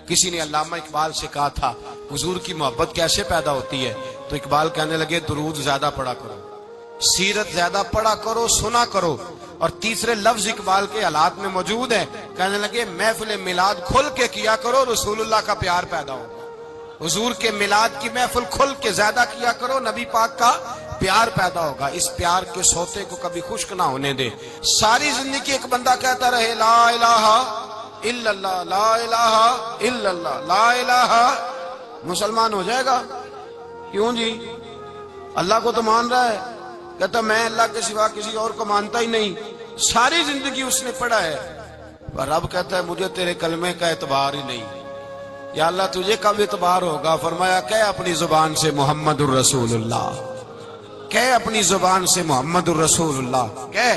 کسی نے علامہ اقبال سے کہا تھا حضور کی محبت کیسے پیدا ہوتی ہے، تو اقبال کہنے لگے درود زیادہ پڑھا کرو، سیرت زیادہ پڑھا کرو، سنا کرو۔ اور تیسرے لفظ اقبال کے حالات میں موجود ہے، کہنے لگے محفل میلاد کھل کے کیا کرو، رسول اللہ کا پیار پیدا ہوگا۔ حضور کے میلاد کی محفل کھل کے زیادہ کیا کرو، نبی پاک کا پیار پیدا ہوگا۔ اس پیار کے سوتے کو کبھی خشک نہ ہونے دے۔ ساری زندگی ایک بندہ کہتا رہے لا الہ الا اللہ، لا الہ الا اللہ، لا الہ، مسلمان ہو جائے گا؟ کیوں جی؟ اللہ کو تو مان رہا ہے، کہتا میں اللہ کے سوا کسی اور کو مانتا ہی نہیں، ساری زندگی اس نے پڑھا ہے، پر رب کہتا ہے مجھے تیرے کلمے کا اعتبار ہی نہیں۔ یا اللہ تجھے کب اعتبار ہوگا؟ فرمایا کہ اپنی زبان سے محمد الرسول اللہ، کہ اپنی زبان سے محمد الرسول اللہ، کہ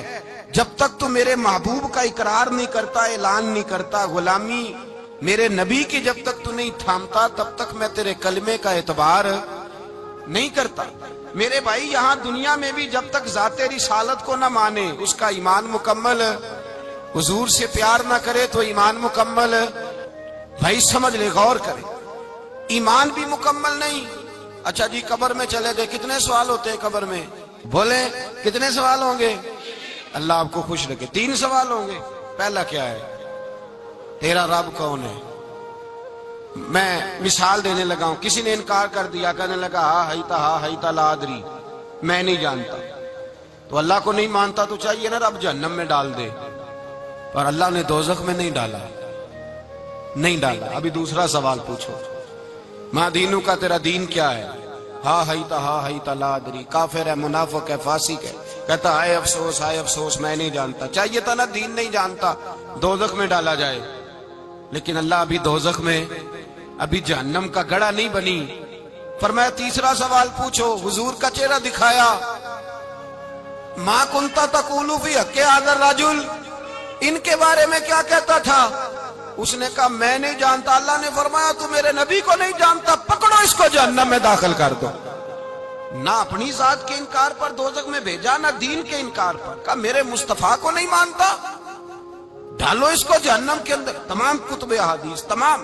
جب تک تو میرے محبوب کا اقرار نہیں کرتا، اعلان نہیں کرتا، غلامی میرے نبی کی جب تک تو نہیں تھامتا، تب تک میں تیرے کلمے کا اعتبار نہیں کرتا۔ میرے بھائی یہاں دنیا میں بھی جب تک ذات رسالت کو نہ مانے، اس کا ایمان مکمل، حضور سے پیار نہ کرے تو ایمان مکمل، بھائی سمجھ لے، غور کرے، ایمان بھی مکمل نہیں۔ اچھا جی قبر میں چلے گئے، کتنے سوال ہوتے ہیں قبر میں؟ بولے کتنے سوال ہوں گے؟ اللہ آپ کو خوش رکھے، 3 سوال ہوں گے۔ پہلا کیا ہے؟ تیرا رب کون ہے؟ میں مثال دینے لگا ہوں، کسی نے انکار کر دیا، کہنے لگا ہا ہیتا لا ادری، میں نہیں جانتا، تو اللہ کو نہیں مانتا تو چاہیے نا رب جہنم میں ڈال دے، پر اللہ نے دوزخ میں نہیں ڈالا، نہیں ڈالا۔ ابھی دوسرا سوال پوچھو، ماں دینوں کا تیرا دین کیا ہے؟ ہا ہیتا لا ادری، کافر ہے، منافق ہے، فاسق ہے، کہتا ہائے افسوس میں نہیں جانتا۔ چاہیے تھا نا دین نہیں جانتا دوزخ میں ڈالا جائے، لیکن اللہ ابھی دوزخ میں، ابھی جہنم کا گڑھا نہیں بنی۔ فرمایا تیسرا سوال پوچھو، حضور کا چہرہ دکھایا، ما کنتا تقول فی حق ھذا الرجل، ان کے بارے میں کیا کہتا تھا؟ اس نے کہا میں نہیں جانتا۔ اللہ نے فرمایا تو میرے نبی کو نہیں جانتا، پکڑو اس کو جہنم میں داخل کر دو۔ نہ اپنی ذات کے انکار پر دوزخ میں بھیجا، نہ دین کے انکار پر، کہا میرے مصطفیٰ کو نہیں مانتا، ڈالو اس کو جہنم کے اندر۔ تمام کتب حدیث، تمام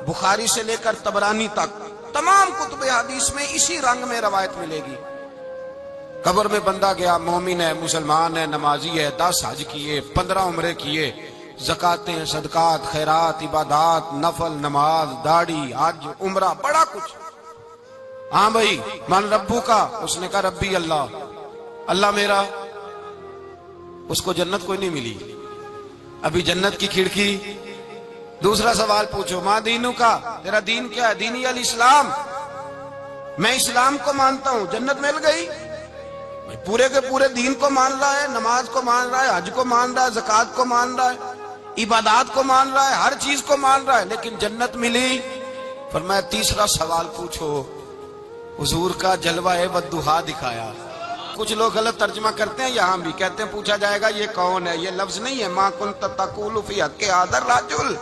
بخاری سے لے کر طبرانی تک، تمام کتب حدیث میں اسی رنگ میں روایت ملے گی۔ قبر میں بندہ گیا، مومن ہے، مسلمان ہے، نمازی ہے، 10 حج کیے، 15 عمرے کیے، زکاتیں، صدقات، خیرات، عبادات، نفل، نماز، داڑھی، حج، عمرہ، بڑا کچھ۔ ہاں بھائی من ربو کا، اس نے کہا ربی اللہ، اللہ میرا۔ اس کو جنت کوئی نہیں ملی، ابھی جنت کی کھڑکی۔ دوسرا سوال پوچھو، ماں دینوں کا، تیرا دین کیا ہے؟ دینی الاسلام، میں اسلام کو مانتا ہوں، جنت مل گئی۔ پورے کے پورے دین کو مان رہا ہے، نماز کو مان رہا ہے، حج کو مان رہا ہے، زکات کو مان رہا ہے، عبادات کو مان رہا ہے، ہر چیز کو مان رہا ہے، لیکن جنت ملی۔ فرمایا تیسرا سوال پوچھو، حضور کا جلوہ والضحیٰ دکھایا۔ کچھ لوگ غلط ترجمہ کرتے ہیں، یہاں بھی کہتے ہیں پوچھا جائے گا یہ کون ہے، یہ لفظ نہیں ہے، ما کنت تقول فی حق ھذا الرجل۔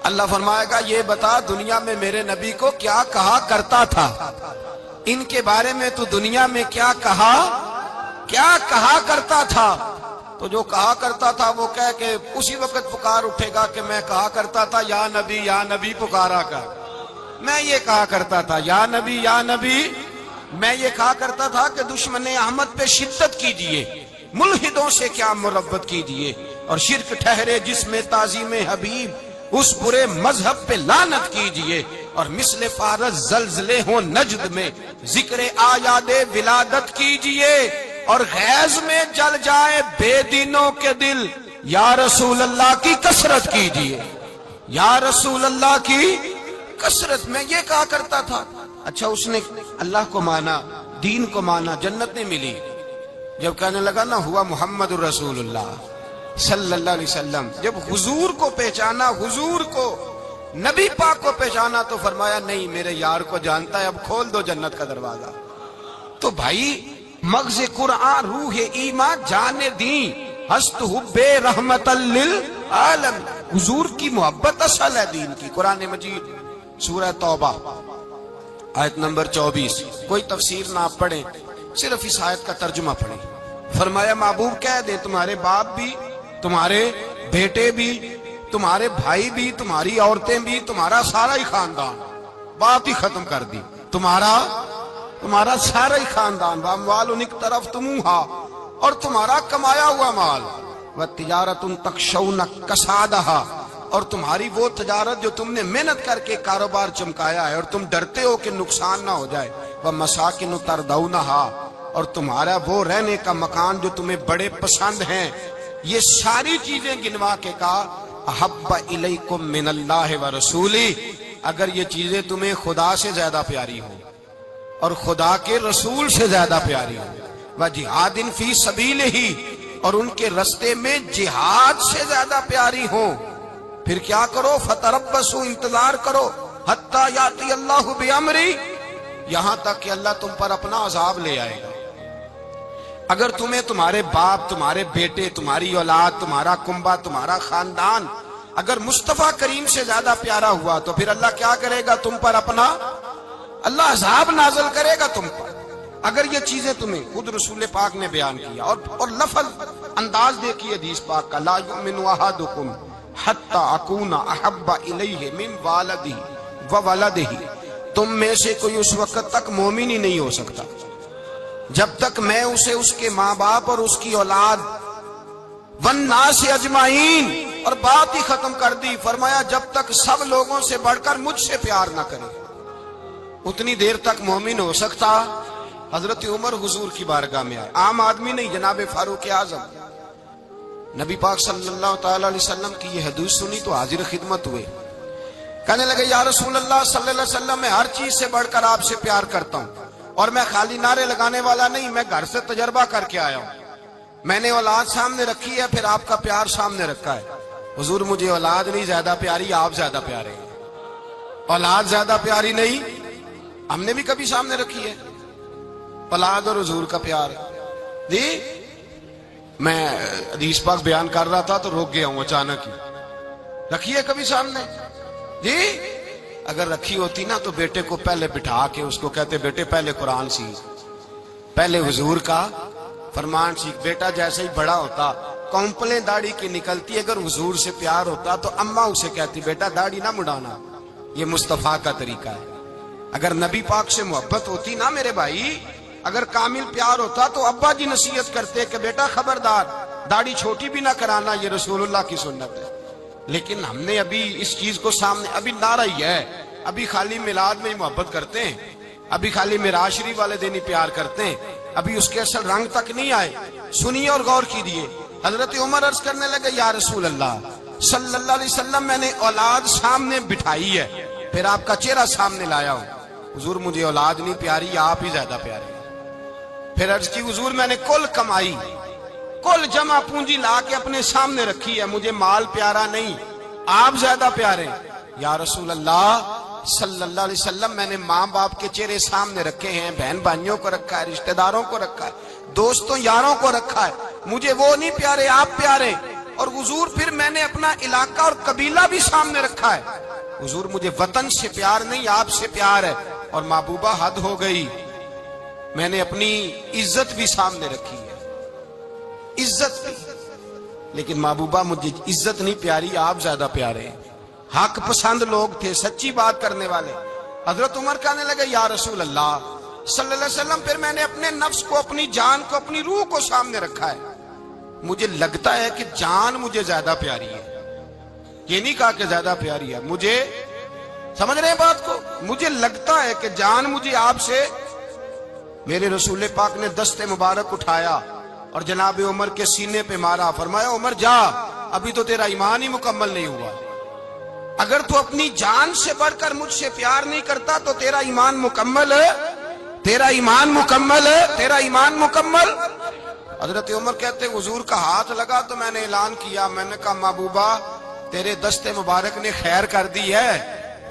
اللہ فرمائے گا یہ بتا دنیا میں میرے نبی کو کیا کہا کرتا تھا، ان کے بارے میں تو دنیا میں کیا کہا کرتا تھا؟ تو جو کہا کرتا تھا وہ کہہ کہ اسی وقت پکار اٹھے گا کہ میں کہا کرتا تھا یا نبی پکارا کر، میں یہ کہا کرتا تھا یا نبی، میں یہ کہا کرتا تھا کہ دشمن احمد پہ شدت کیجئے، ملحدوں سے کیا مربت کیجئے، اور شرک ٹھہرے جس میں تعظیم حبیب، اس برے مذہب پہ لعنت کیجئے، اور مثل فارس زلزلے ہوں نجد میں ذکر آیاد ولادت کیجئے، اور غیظ میں جل جائے بے دینوں کے دل، یا رسول اللہ کی کثرت کیجئے، یا رسول اللہ کی کثرت۔ میں یہ کہا کرتا تھا۔ اچھا اس نے اللہ کو مانا، دین کو مانا، جنت نہیں ملی۔ جب کہنے لگا نا ہوا محمد الرسول اللہ صلی اللہ علیہ وسلم، جب حضور کو پہچانا، حضور کو، نبی پاک کو پہچانا، تو فرمایا نہیں میرے یار کو جانتا ہے، اب کھول دو جنت کا دروازہ۔ تو بھائی مغز قرآن، روح ایمان، جان دین، ہست حب رحمت للعالم، حضور کی محبت اصل ہے دین کی۔ قرآن مجید سورہ توبہ آیت نمبر 24، کوئی تفسیر نہ آپ پڑھیں، صرف اس آیت کا ترجمہ پڑھیں۔ فرمایا محبوب کہہ دے تمہارے باپ بھی، تمہارے بیٹے بھی، تمہارے بھائی بھی، تمہاری عورتیں بھی، تمہارا سارا ہی خاندان، بات ہی ختم کر دی، تمہارا سارا ہی خاندان، واموال انک طرف تمہا، اور تمہارا کمایا ہوا مال، وتجارت تخشون کسادہا، اور تمہاری وہ تجارت جو تم نے محنت کر کے کاروبار چمکایا ہے اور تم ڈرتے ہو کہ نقصان نہ ہو جائے، ومساکن ترضونہا، اور تمہارا وہ رہنے کا مکان جو تمہیں بڑے پسند ہیں، یہ ساری چیزیں گنوا کے کہا احب الیکم من اللہ ورسولی، اگر یہ چیزیں تمہیں خدا سے زیادہ پیاری ہوں اور خدا کے رسول سے زیادہ پیاری ہوں، وجہاد فی سبیلہ، اور ان کے رستے میں جہاد سے زیادہ پیاری ہوں، پھر کیا کرو، فتربصوا، انتظار کرو، حتی یاتی اللہ بامری، یہاں تک کہ اللہ تم پر اپنا عذاب لے آئے گا۔ اگر تمہیں تمہارے باپ، تمہارے بیٹے، تمہاری اولاد، تمہارا کنبہ، تمہارا خاندان اگر مصطفیٰ کریم سے زیادہ پیارا ہوا تو پھر اللہ کیا کرے گا تم پر اپنا، اللہ عذاب نازل کرے گا تم پر۔ اگر یہ چیزیں تمہیں، خود رسول پاک نے بیان کیا، اور لفظ انداز دیکھیے حدیث پاک کا، لا یؤمن احدکم حتی اکون احب الیہ من والدہ وولدہ، تم میں سے کوئی اس وقت تک مومن ہی نہیں ہو سکتا جب تک میں اسے اس کے ماں باپ اور اس کی اولاد والناس اجمعین، اور بات ہی ختم کر دی، فرمایا جب تک سب لوگوں سے بڑھ کر مجھ سے پیار نہ کرے، اتنی دیر تک مومن ہو سکتا۔ حضرت عمر حضور کی بارگاہ میں آئے، عام آدمی نہیں، جناب فاروق اعظم، نبی پاک صلی اللہ تعالی علیہ وسلم کی یہ حدیث سنی تو حاضر خدمت ہوئے، کہنے لگے یا رسول اللہ صلی اللہ علیہ وسلم، میں ہر چیز سے بڑھ کر آپ سے پیار کرتا ہوں، اور میں خالی نعرے لگانے والا نہیں، میں گھر سے تجربہ کر کے آیا ہوں، میں نے اولاد سامنے رکھی ہے، پھر آپ کا پیار سامنے رکھا ہے، حضور مجھے اولاد نہیں زیادہ پیاری، آپ زیادہ پیارے ہیں، اولاد زیادہ پیاری نہیں، ہم نے بھی کبھی سامنے رکھی ہے اولاد اور حضور کا پیار جی۔ میں حدیث پاک بیان کر رہا تھا تو روک گیا ہوں اچانک ہی، رکھی ہے کبھی سامنے جی؟ اگر رکھی ہوتی نا تو بیٹے کو پہلے بٹھا کے اس کو کہتے بیٹے پہلے قرآن سیکھ، پہلے حضور کا فرمان سیکھ۔ بیٹا جیسے ہی بڑا ہوتا کونپلیں داڑھی کی نکلتی، اگر حضور سے پیار ہوتا تو اماں اسے کہتی بیٹا داڑھی نہ مڈانا، یہ مصطفیٰ کا طریقہ ہے۔ اگر نبی پاک سے محبت ہوتی نا میرے بھائی، اگر کامل پیار ہوتا تو ابا جی نصیحت کرتے کہ بیٹا خبردار داڑھی چھوٹی بھی نہ کرانا، یہ رسول اللہ کی سنت ہے۔ لیکن ہم نے ابھی اس چیز کو سامنے، ابھی نعرہ ہی ہے، ابھی خالی میلاد میں ہی محبت کرتے ہیں، ابھی خالی معراج شریف والے دن ہی پیار کرتے ہیں، ابھی اس کے اصل رنگ تک نہیں آئے۔ سنیے اور غور کیجیے، حضرت عمر عرض کرنے لگے یا رسول اللہ صلی اللہ علیہ وسلم، میں نے اولاد سامنے بٹھائی ہے، پھر آپ کا چہرہ سامنے لایا ہوں، حضور مجھے اولاد نہیں پیاری، آپ ہی زیادہ پیارے ہیں۔ پھر عرض کی حضور میں نے کل کمائی، کل جمع پونجی لا کے اپنے سامنے رکھی ہے، مجھے مال پیارا نہیں، آپ زیادہ پیارے ہیں۔ یا رسول اللہ صلی اللہ علیہ وسلم، میں نے ماں باپ کے چہرے سامنے رکھے ہیں، بہن بھائیوں کو رکھا ہے، رشتہ داروں کو رکھا ہے، دوستوں یاروں کو رکھا ہے، مجھے وہ نہیں پیارے، آپ پیارے۔ اور حضور پھر میں نے اپنا علاقہ اور قبیلہ بھی سامنے رکھا ہے، حضور مجھے وطن سے پیار نہیں، آپ سے پیار ہے۔ اور محبوبہ حد ہو گئی، میں نے اپنی عزت بھی سامنے رکھی ہے، عزت بھی، لیکن محبوبہ مجھے عزت نہیں پیاری، آپ زیادہ پیارے ہیں۔ حق پسند لوگ تھے، سچی بات کرنے والے۔ حضرت عمر کہنے لگے یا رسول اللہ صلی اللہ علیہ وسلم، پھر میں نے اپنے نفس کو، اپنی جان کو، اپنی روح کو سامنے رکھا ہے، مجھے لگتا ہے کہ جان مجھے زیادہ پیاری ہے، یہ نہیں کہا کہ زیادہ پیاری ہے، مجھے، سمجھ رہے ہیں بات کو، مجھے لگتا ہے کہ جان مجھے آپ سے۔ میرے رسول پاک نے دست مبارک اٹھایا اور جناب عمر کے سینے پہ مارا، فرمایا عمر جا، ابھی تو تیرا ایمان ہی مکمل نہیں ہوا، اگر تو اپنی جان سے بڑھ کر مجھ سے پیار نہیں کرتا تو تیرا ایمان مکمل ہے، تیرا ایمان مکمل ہے، تیرا ایمان مکمل۔ حضرت عمر کہتے حضور کا ہاتھ لگا تو میں نے اعلان کیا، میں نے کہا محبوبہ تیرے دست مبارک نے خیر کر دی ہے،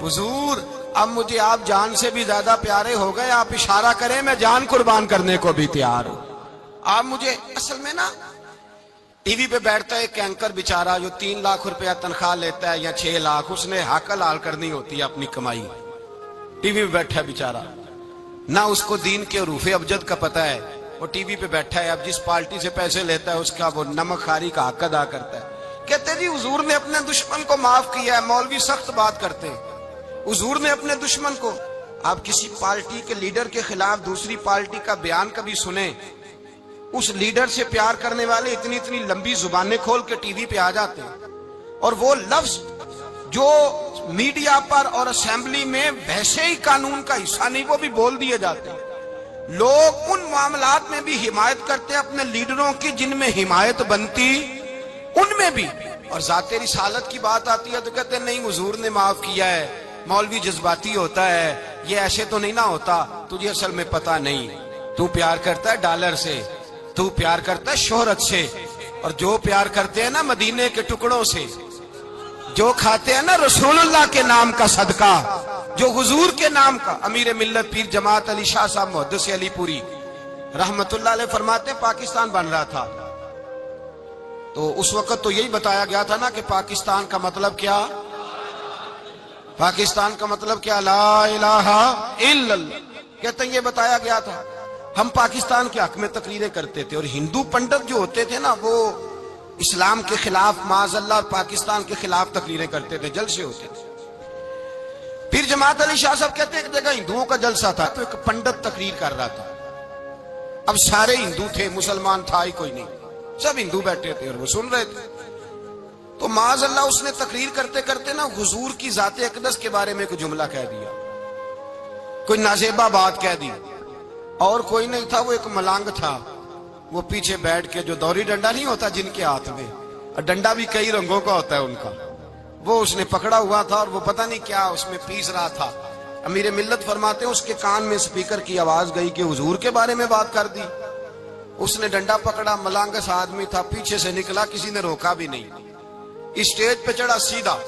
حضور اب مجھے آپ جان سے بھی زیادہ پیارے ہو گئے، آپ اشارہ کریں میں جان قربان کرنے کو بھی تیار ہوں۔ آپ مجھے، اصل میں نا ٹی وی پہ بیٹھتا ہے ایک اینکر بیچارہ جو 3 لاکھ روپیہ تنخواہ لیتا ہے یا 6 لاکھ، اس نے حق حلال کرنی ہوتی ہے اپنی کمائی، ٹی وی پہ بیٹھا ہے بیچارہ، نہ اس کو دین کے حروف ابجد کا پتہ ہے، وہ ٹی وی پہ بیٹھا ہے، اب جس پارٹی سے پیسے لیتا ہے اس کا وہ نمک خاری کا حق ادا کرتا ہے کہتے جی حضور نے اپنے دشمن کو معاف کیا ہے. مولوی سخت بات کرتے ہیں. حضور نے اپنے دشمن کو. آپ کسی پارٹی کے لیڈر کے خلاف دوسری پارٹی کا بیان کبھی سنیں, اس لیڈر سے پیار کرنے والے اتنی اتنی لمبی زبانیں کھول کے ٹی وی پہ آ جاتے ہیں, اور وہ لفظ جو میڈیا پر اور اسمبلی میں ویسے ہی قانون کا حصہ نہیں وہ بھی بول دیے جاتے ہیں. لوگ ان معاملات میں بھی حمایت کرتے ہیں اپنے لیڈروں کی جن میں حمایت بنتی ان میں بھی, اور ذات رسالت کی بات آتی ہے تو کہتے ہیں نہیں حضور نے معاف کیا ہے, مولوی جذباتی ہوتا ہے, یہ ایسے تو نہیں نہ ہوتا, تجھے اصل میں پتا نہیں, تو پیار کرتا ہے ڈالر سے, تو پیار کرتا ہے شہرت سے, اور جو پیار کرتے ہیں نا مدینے کے ٹکڑوں سے, جو کھاتے ہیں نا رسول اللہ کے نام کا صدقہ, جو حضور کے نام کا. امیر ملت پیر جماعت علی شاہ صاحب محدث علی پوری رحمت اللہ علیہ فرماتے ہیں پاکستان بن رہا تھا تو اس وقت تو یہی بتایا گیا تھا نا کہ پاکستان کا مطلب کیا, پاکستان کا مطلب کیا, لا الہ الا اللہ. کہتے ہیں یہ بتایا گیا تھا. ہم پاکستان کے حق میں تقریریں کرتے تھے, اور ہندو پنڈت جو ہوتے تھے نا وہ اسلام کے خلاف معاذ اللہ اور پاکستان کے خلاف تقریریں کرتے تھے, جلسے ہوتے تھے. پھر جماعت علی شاہ صاحب کہتے ہیں ایک جگہ ہندوؤں کا جلسہ تھا تو ایک پنڈت تقریر کر رہا تھا. اب سارے ہندو تھے, مسلمان تھا ہی کوئی نہیں, سب ہندو بیٹھے تھے اور وہ سن رہے تھے. تو معاذ اللہ اس نے تقریر کرتے کرتے نا حضور کی ذات اقدس کے بارے میں کوئی جملہ کہہ دیا, کوئی نازیبہ بات کہہ دی, اور کوئی نہیں تھا, وہ ایک ملانگ تھا, وہ پیچھے بیٹھ کے جو دوری ڈنڈا نہیں ہوتا جن کے ہاتھ میں, اور ڈنڈا بھی کئی رنگوں کا ہوتا ہے ان کا, وہ اس نے پکڑا ہوا تھا اور وہ پتہ نہیں کیا اس میں پیس رہا تھا. امیر ملت فرماتے ہیں اس کے کان میں سپیکر کی آواز گئی کہ حضور کے بارے میں بات کر دی. اس نے ڈنڈا پکڑا, ملانگس آدمی تھا, پیچھے سے نکلا, کسی نے روکا بھی نہیں, اسٹیج پہ چڑھا سیدھا,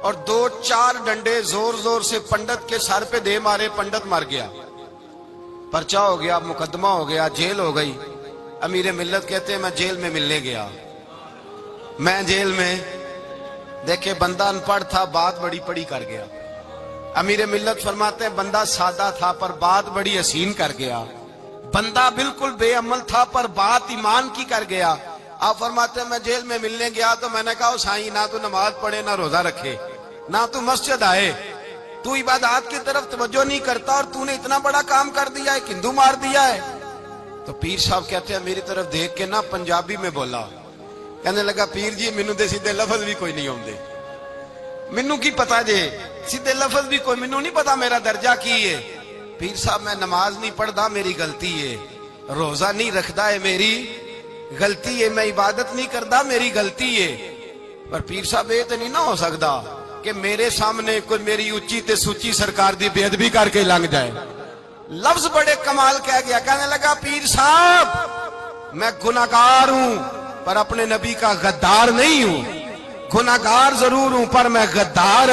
اور 2-4 ڈنڈے زور زور سے پنڈت کے سر پہ دے مارے, پنڈت مر گیا, پرچہ ہو گیا, مقدمہ ہو گیا, جیل ہو گئی. امیر ملت کہتے ہیں میں جیل میں ملنے گیا, میں جیل میں دیکھے بندہ ان پڑھ تھا, بات بڑی پڑی کر گیا. امیر ملت فرماتے ہیں بندہ سادہ تھا پر بات بڑی حسین کر گیا, بندہ بالکل بے عمل تھا پر بات ایمان کی کر گیا. آپ فرماتے ہیں میں جیل میں ملنے گیا تو میں نے کہا سائیں نہ تو نماز پڑھے, نہ روزہ رکھے, نہ تو مسجد آئے, تو عبادات کی طرف توجہ نہیں کرتا, اور تو نے اتنا بڑا کام کر دیا ہے, ہندو مار دیا ہے. تو پیر صاحب کہتے ہیں میری طرف دیکھ کے نا پنجابی میں بولا, کہنے لگا پیر جی مینوں دے سیدھے لفظ بھی کوئی نہیں ہوندے, مینوں کی پتا جے سیدھے لفظ بھی کوئی, مینوں نہیں پتا میرا درجہ کی ہے. پیر صاحب میں نماز نہیں پڑھدا میری غلطی ہے, روزہ نہیں رکھدا ہے میری غلطی ہے, میں عبادت نہیں کردا میری غلطی ہے. پر پیر صاحب یہ تو نہیں نہ ہو سکدا کہ میرے سامنے کوئی میری اونچی تے سوچی سرکار دی بے ادبی کر کے لنگ جائے. لفظ بڑے کمال کہہ گیا, کہنے لگا پیر صاحب میں گناہگار ہوں پر اپنے نبی کا غدار نہیں ہوں, گناہگار ضرور ہوں پر میں غدار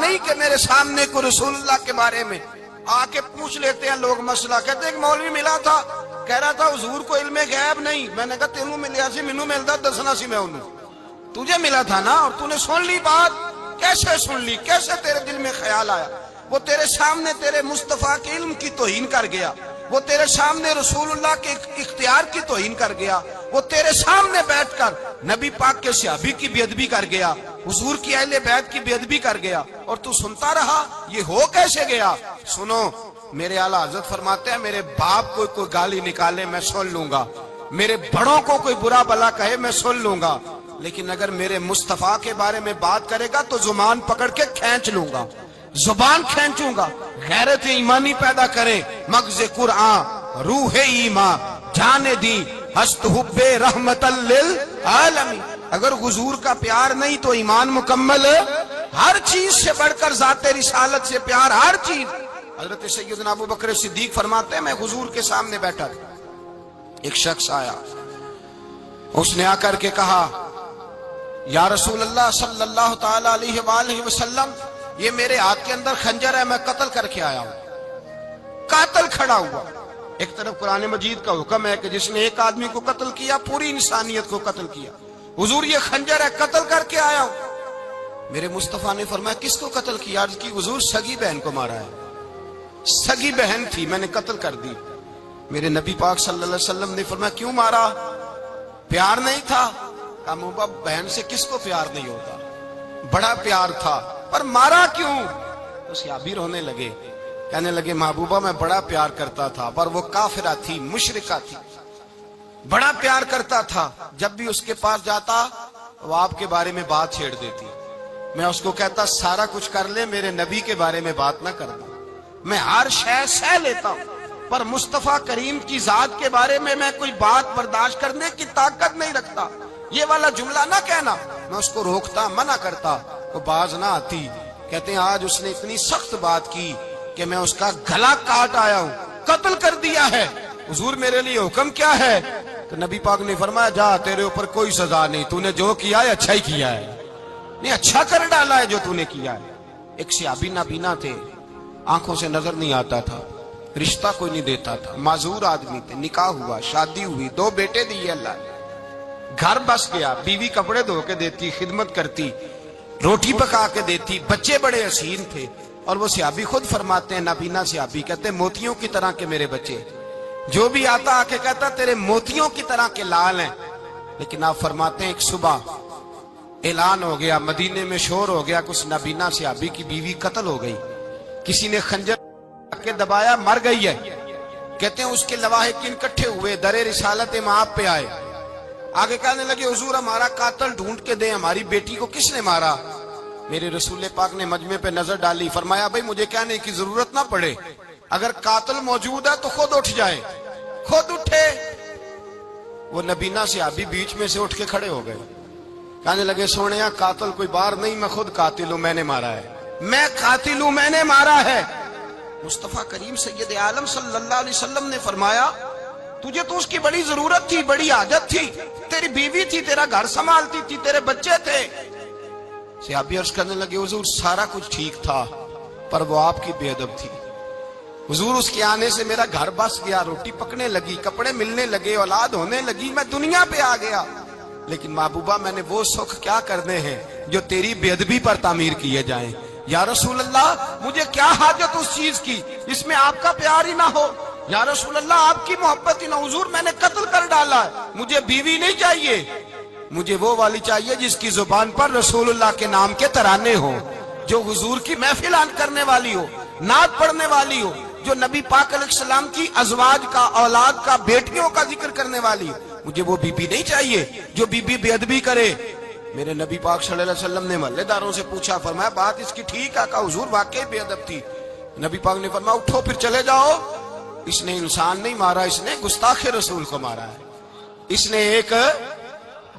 نہیں کہ میرے سامنے کو رسول اللہ کے بارے میں آ کے پوچھ لیتے ہیں لوگ مسئلہ. کہتے ہیں ایک مولوی ملا تھا, کہہ رہا تھا حضور کو علم غیب نہیں. میں نے کہا تینوں ملیا سی, مینوں ملدا دسنا سی, میں انہوں تجھے ملا تھا نا, اور تو نے سن لی بات, کیسے سن لی, کیسے تیرے دل میں خیال آیا. وہ تیرے سامنے تیرے مصطفیٰ کے علم کی توہین کر گیا, وہ تیرے سامنے رسول اللہ کے اختیار کی توہین کر گیا, وہ تیرے سامنے بیٹھ کر نبی پاک کے صحابی کی بے ادبی کر گیا, حضور کی اہل بیت کی بے ادبی کر گیا, اور تو سنتا رہا. یہ ہو کیسے گیا؟ سنو, میرے اعلیٰ حضرت فرماتے ہیں میرے باپ کو کوئی گالی نکالے میں سن لوں گا, میرے بڑوں کو کوئی برا بلا کہے میں سن لوں گا, لیکن اگر میرے مصطفیٰ کے بارے میں بات کرے گا تو زبان پکڑ کے کھینچ لوں گا, زبان کھینچوں گا. غیرت ایمانی پیدا کرے مغز قرآن روح ایمان جانے دی ہست حب رحمت للعالمین. اگر حضور کا پیار نہیں تو ایمان مکمل, ہر چیز سے بڑھ کر ذات رسالت سے پیار, ہر چیز. حضرت سیدنا ابو بکر صدیق فرماتے ہیں میں حضور کے سامنے بیٹھا تھا, ایک شخص آیا, اس نے آ کر کے کہا یا رسول اللہ صلی اللہ تعالی علیہ وآلہ وسلم یہ میرے ہاتھ کے اندر خنجر ہے, میں قتل کر کے آیا ہوں. قاتل کھڑا ہوا. ایک طرف قرآن مجید کا حکم ہے کہ جس نے ایک آدمی کو قتل کیا پوری انسانیت کو قتل کیا. حضور یہ خنجر ہے, قتل کر کے آیا ہوں. میرے مصطفیٰ نے فرمایا کس کو قتل کیا؟ عرض کی حضور سگی بہن کو مارا ہے, سگی بہن تھی میں نے قتل کر دی. میرے نبی پاک صلی اللہ علیہ وسلم نے فرمایا کیوں مارا؟ پیار نہیں تھا؟ کہا محبوبہ بہن سے کس کو پیار نہیں ہوتا، بڑا پیار تھا، پر مارا کیوں؟ تو صحابی رونے لگے، کہنے لگے محبوبہ میں بڑا پیار کرتا تھا، پر وہ کافرہ تھی، مشرکہ تھی، بڑا پیار کرتا تھا، جب بھی اس کے پاس جاتا وہ آپ کے بارے میں بات چھیڑ دیتی، میں اس کو کہتا سارا کچھ کر لے میرے نبی کے بارے میں بات نہ کرنا، میں ہر شے سہ لیتا ہوں، پر مصطفیٰ کریم کی ذات کے بارے میں کوئی بات برداشت کرنے کی طاقت نہیں رکھتا، یہ والا جملہ نہ کہنا، میں اس کو روکتا، منع کرتا، وہ باز نہ آتی۔ کہتے ہیں آج اس نے اتنی سخت بات کی کہ میں اس کا گلا کاٹ آیا ہوں، قتل کر دیا ہے، حضور میرے لیے حکم کیا ہے؟ تو نبی پاک نے فرمایا جا تیرے اوپر کوئی سزا نہیں، تو نے جو کیا ہے اچھا ہی کیا ہے، نہیں اچھا کر ڈالا ہے جو تو نے کیا ہے۔ ایک صحابی نابینا تھے، آنکھوں سے نظر نہیں آتا تھا، رشتہ کوئی نہیں دیتا تھا، معذور آدمی تھے، نکاح ہوا، شادی ہوئی، 2 بیٹے دیے اللہ نے، گھر بس گیا، بیوی کپڑے دھو کے دیتی، خدمت کرتی، روٹی پکا کے دیتی، بچے بڑے حسین تھے، اور وہ صحابی خود فرماتے ہیں، نابینا صحابی کہتے ہیں موتیوں کی طرح کے میرے بچے، جو بھی آتا آ کے کہتا تیرے موتیوں کی طرح کے لال ہیں۔ لیکن آپ فرماتے ہیں ایک صبح اعلان ہو گیا، مدینے میں شور ہو گیا، کچھ نابینا صحابی کی بیوی قتل ہو گئی، کسی نے خنجر کے دبایا، مر گئی ہے۔ کہتے ہیں اس کے لواحقین اکٹھے ہوئے، در رسالت امام پہ آئے، آگے کہنے لگے حضور ہمارا قاتل ڈھونڈ کے دیں، ہماری بیٹی کو کس نے مارا؟ میرے رسول پاک نے مجمع پہ نظر ڈالی، فرمایا بھائی مجھے کہنے کی ضرورت نہ پڑے، اگر قاتل موجود ہے تو خود اٹھ جائے، خود اٹھے۔ وہ نبینا صحابی بیچ میں سے اٹھ کے کھڑے ہو گئے، کہنے لگے سونیا قاتل کوئی بار نہیں، میں خود قاتل ہوں، میں نے مارا ہے، میں قاتل ہوں، میں نے مارا ہے۔ مصطفیٰ کریم سید عالم صلی اللہ علیہ وسلم نے فرمایا تجھے تو اس کی بڑی ضرورت تھی، بڑی حاجت تھی، تیری بیوی تھی، تیرا گھر سنبھالتی تھی، تیرے بچے تھے۔ صحابی عرض کرنے لگے حضور سارا کچھ ٹھیک تھا، پر وہ آپ کی بے ادب تھی، حضور اس کے آنے سے میرا گھر بس گیا، روٹی پکنے لگی، کپڑے ملنے لگے، اولاد ہونے لگی، میں دنیا پہ آ گیا، لیکن محبوبہ میں نے وہ سکھ کیا کرنے ہیں جو تیری بے ادبی پر تعمیر کیے جائیں۔ یا رسول اللہ مجھے کیا حاجت اس چیز کی جس میں آپ کا پیار ہی نہ ہو، یا رسول اللہ آپ کی محبت ہی نہ، حضور میں نے قتل کر ڈالا ہے، مجھے بیوی نہیں چاہیے، مجھے وہ والی چاہیے جس کی زبان پر رسول اللہ کے نام کے ترانے ہو، جو حضور کی محفل آن کرنے والی ہو، نعت پڑھنے والی ہو، جو نبی پاک علیہ السلام کی ازواج کا، اولاد کا، بیٹیوں کا ذکر کرنے والی ہو، مجھے وہ بی بی نہیں چاہیے جو بی بی بے ادبی کرے۔ میرے نبی پاک صلی اللہ علیہ وسلم نے محلے داروں سے پوچھا، فرمایا بات اس کی ٹھیک ہے؟ کہا حضور واقعی بے ادب تھی۔ نبی پاک نے فرمایا اٹھو پھر چلے جاؤ، اس نے انسان نہیں مارا، اس نے گستاخ رسول کو مارا ہے، اس نے ایک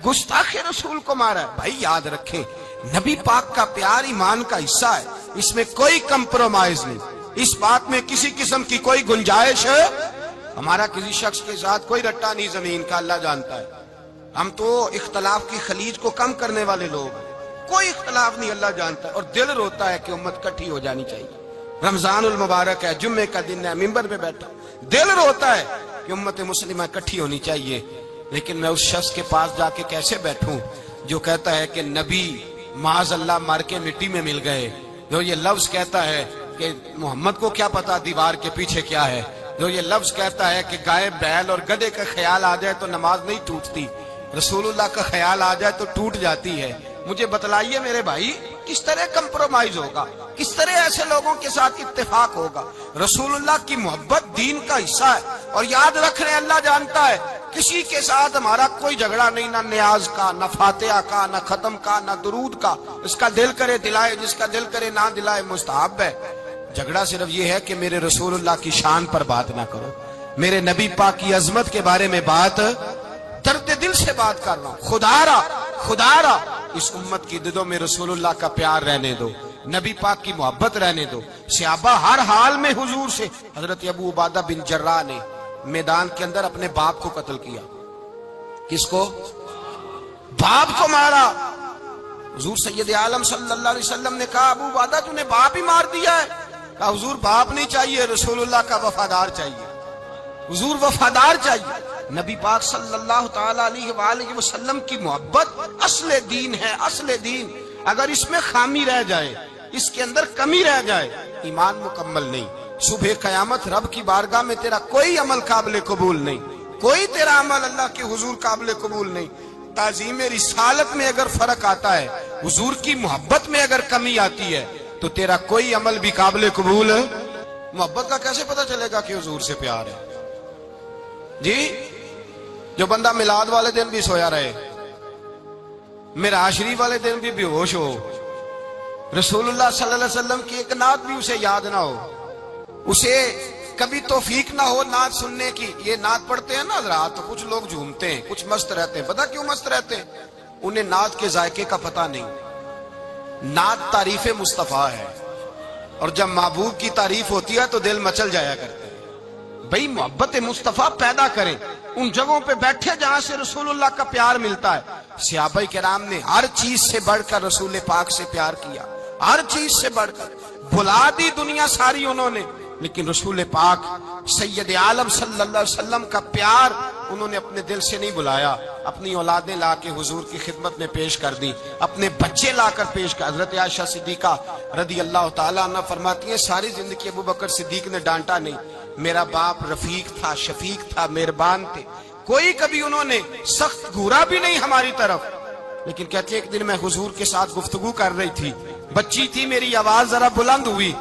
گستاخ رسول کو مارا ہے۔ بھائی یاد رکھیں نبی پاک کا پیار ایمان کا حصہ ہے، اس میں کوئی کمپرومائز نہیں، اس بات میں کسی قسم کی کوئی گنجائش ہے، ہمارا کسی شخص کے ساتھ کوئی رٹا نہیں زمین کا، اللہ جانتا ہے، ہم تو اختلاف کی خلیج کو کم کرنے والے لوگ ہیں، کوئی اختلاف نہیں، اللہ جانتا ہے، اور دل روتا ہے کہ امت کٹھی ہو جانی چاہیے۔ رمضان المبارک ہے، جمعے کا دن ہے، منبر پہ بیٹھا، دل روتا ہے کہ امت مسلمہ کٹھی ہونی چاہیے، لیکن میں اس شخص کے پاس جا کے کیسے بیٹھوں جو کہتا ہے کہ نبی معاذ اللہ مر کے مٹی میں مل گئے، جو یہ لفظ کہتا ہے کہ محمد کو کیا پتا دیوار کے پیچھے کیا ہے، جو یہ لفظ کہتا ہے کہ گائے بیل اور گدھے کا خیال آ جائے تو نماز نہیں ٹوٹتی، رسول اللہ کا خیال آ جائے تو ٹوٹ جاتی ہے۔ مجھے بتلائیے میرے بھائی کس طرح کمپرومائز ہوگا، کس طرح ایسے لوگوں کے ساتھ اتفاق ہوگا؟ رسول اللہ کی محبت دین کا حصہ ہے، اور یاد رکھ رہے اللہ جانتا ہے کسی کے ساتھ ہمارا کوئی جھگڑا نہیں، نہ نیاز کا، نہ فاتحہ کا، نہ ختم کا، نہ درود کا، اس کا دل کرے دلائے، جس کا دل کرے نہ دلائے، مستحب ہے۔ جھگڑا صرف یہ ہے کہ میرے رسول اللہ کی شان پر بات نہ کرو، میرے نبی پاک کی عظمت کے بارے میں بات، درد دل سے بات کر رہا ہوں، خدا را اس امت کی دلوں میں رسول اللہ کا پیار رہنے دو، نبی پاک کی محبت رہنے دو۔ صحابہ ہر حال میں حضور سے، حضرت ابو عبادہ بن جراح نے میدان کے اندر اپنے باپ کو قتل کیا، کس کو؟ باپ کو مارا۔ حضور سید عالم صلی اللہ علیہ وسلم نے کہا ابو عبادہ تو نے باپ ہی مار دیا ہے؟ کہا حضور باپ نہیں چاہیے، رسول اللہ کا وفادار چاہیے، حضور وفادار چاہیے۔ نبی پاک صلی اللہ تعالی علیہ وآلہ وسلم کی محبت اصل دین ہے، اصل دین۔ اگر اس میں خامی رہ جائے، اس کے اندر کمی رہ جائے، ایمان مکمل نہیں۔ صبح قیامت رب کی بارگاہ میں تیرا کوئی عمل قابل قبول نہیں، کوئی تیرا عمل اللہ کے حضور قابل قبول نہیں۔ تعظیم رسالت میں اگر فرق آتا ہے، حضور کی محبت میں اگر کمی آتی ہے، تو تیرا کوئی عمل بھی قابل قبول محبت کا کیسے پتہ چلے گا کہ حضور سے پیار ہے؟ جی، جو بندہ میلاد والے دن بھی سویا رہے، معراج شریف والے دن بھی بے ہوش ہو، رسول اللہ صلی اللہ علیہ وسلم کی ایک نعت بھی اسے یاد نہ ہو، اسے کبھی توفیق نہ ہو نعت سننے کی. یہ نعت پڑھتے ہیں نا حضرات، تو کچھ لوگ جھومتے ہیں، کچھ مست رہتے ہیں. پتہ کیوں مست رہتے ہیں؟ انہیں نعت کے ذائقے کا پتہ نہیں. نعت تعریف مصطفیٰ ہے، اور جب محبوب کی تعریف ہوتی ہے تو دل مچل جایا کرتے ہیں. بھئی محبت مصطفیٰ پیدا کریں ان جگہوں پہ بیٹھے جہاں سے رسول اللہ کا پیار ملتا ہے. صحابہ کرام نے ہر چیز سے بڑھ کر رسول پاک سے پیار کیا، ہر چیز سے بڑھ کر. بھلا دی دنیا ساری انہوں نے، لیکن رسول پاک سید عالم صلی اللہ علیہ وسلم کا پیار انہوں نے اپنے دل سے نہیں بلایا. اپنی اولادیں لا کے حضور کی خدمت میں پیش کر دی، اپنے بچے لا کر پیش کر. حضرت عائشہ صدیقہ رضی اللہ تعالیٰ عنہ فرماتی ہیں ساری زندگی ابو بکر صدیق نے ڈانٹا نہیں. میرا باپ رفیق تھا، شفیق تھا، مہربان تھے، کوئی کبھی انہوں نے سخت گھورا بھی نہیں ہماری طرف. لیکن کہتے ہیں ایک دن میں حضور کے ساتھ گفتگو کر رہی تھی، بچی تھی، میری آواز ذرا بلند ہوئی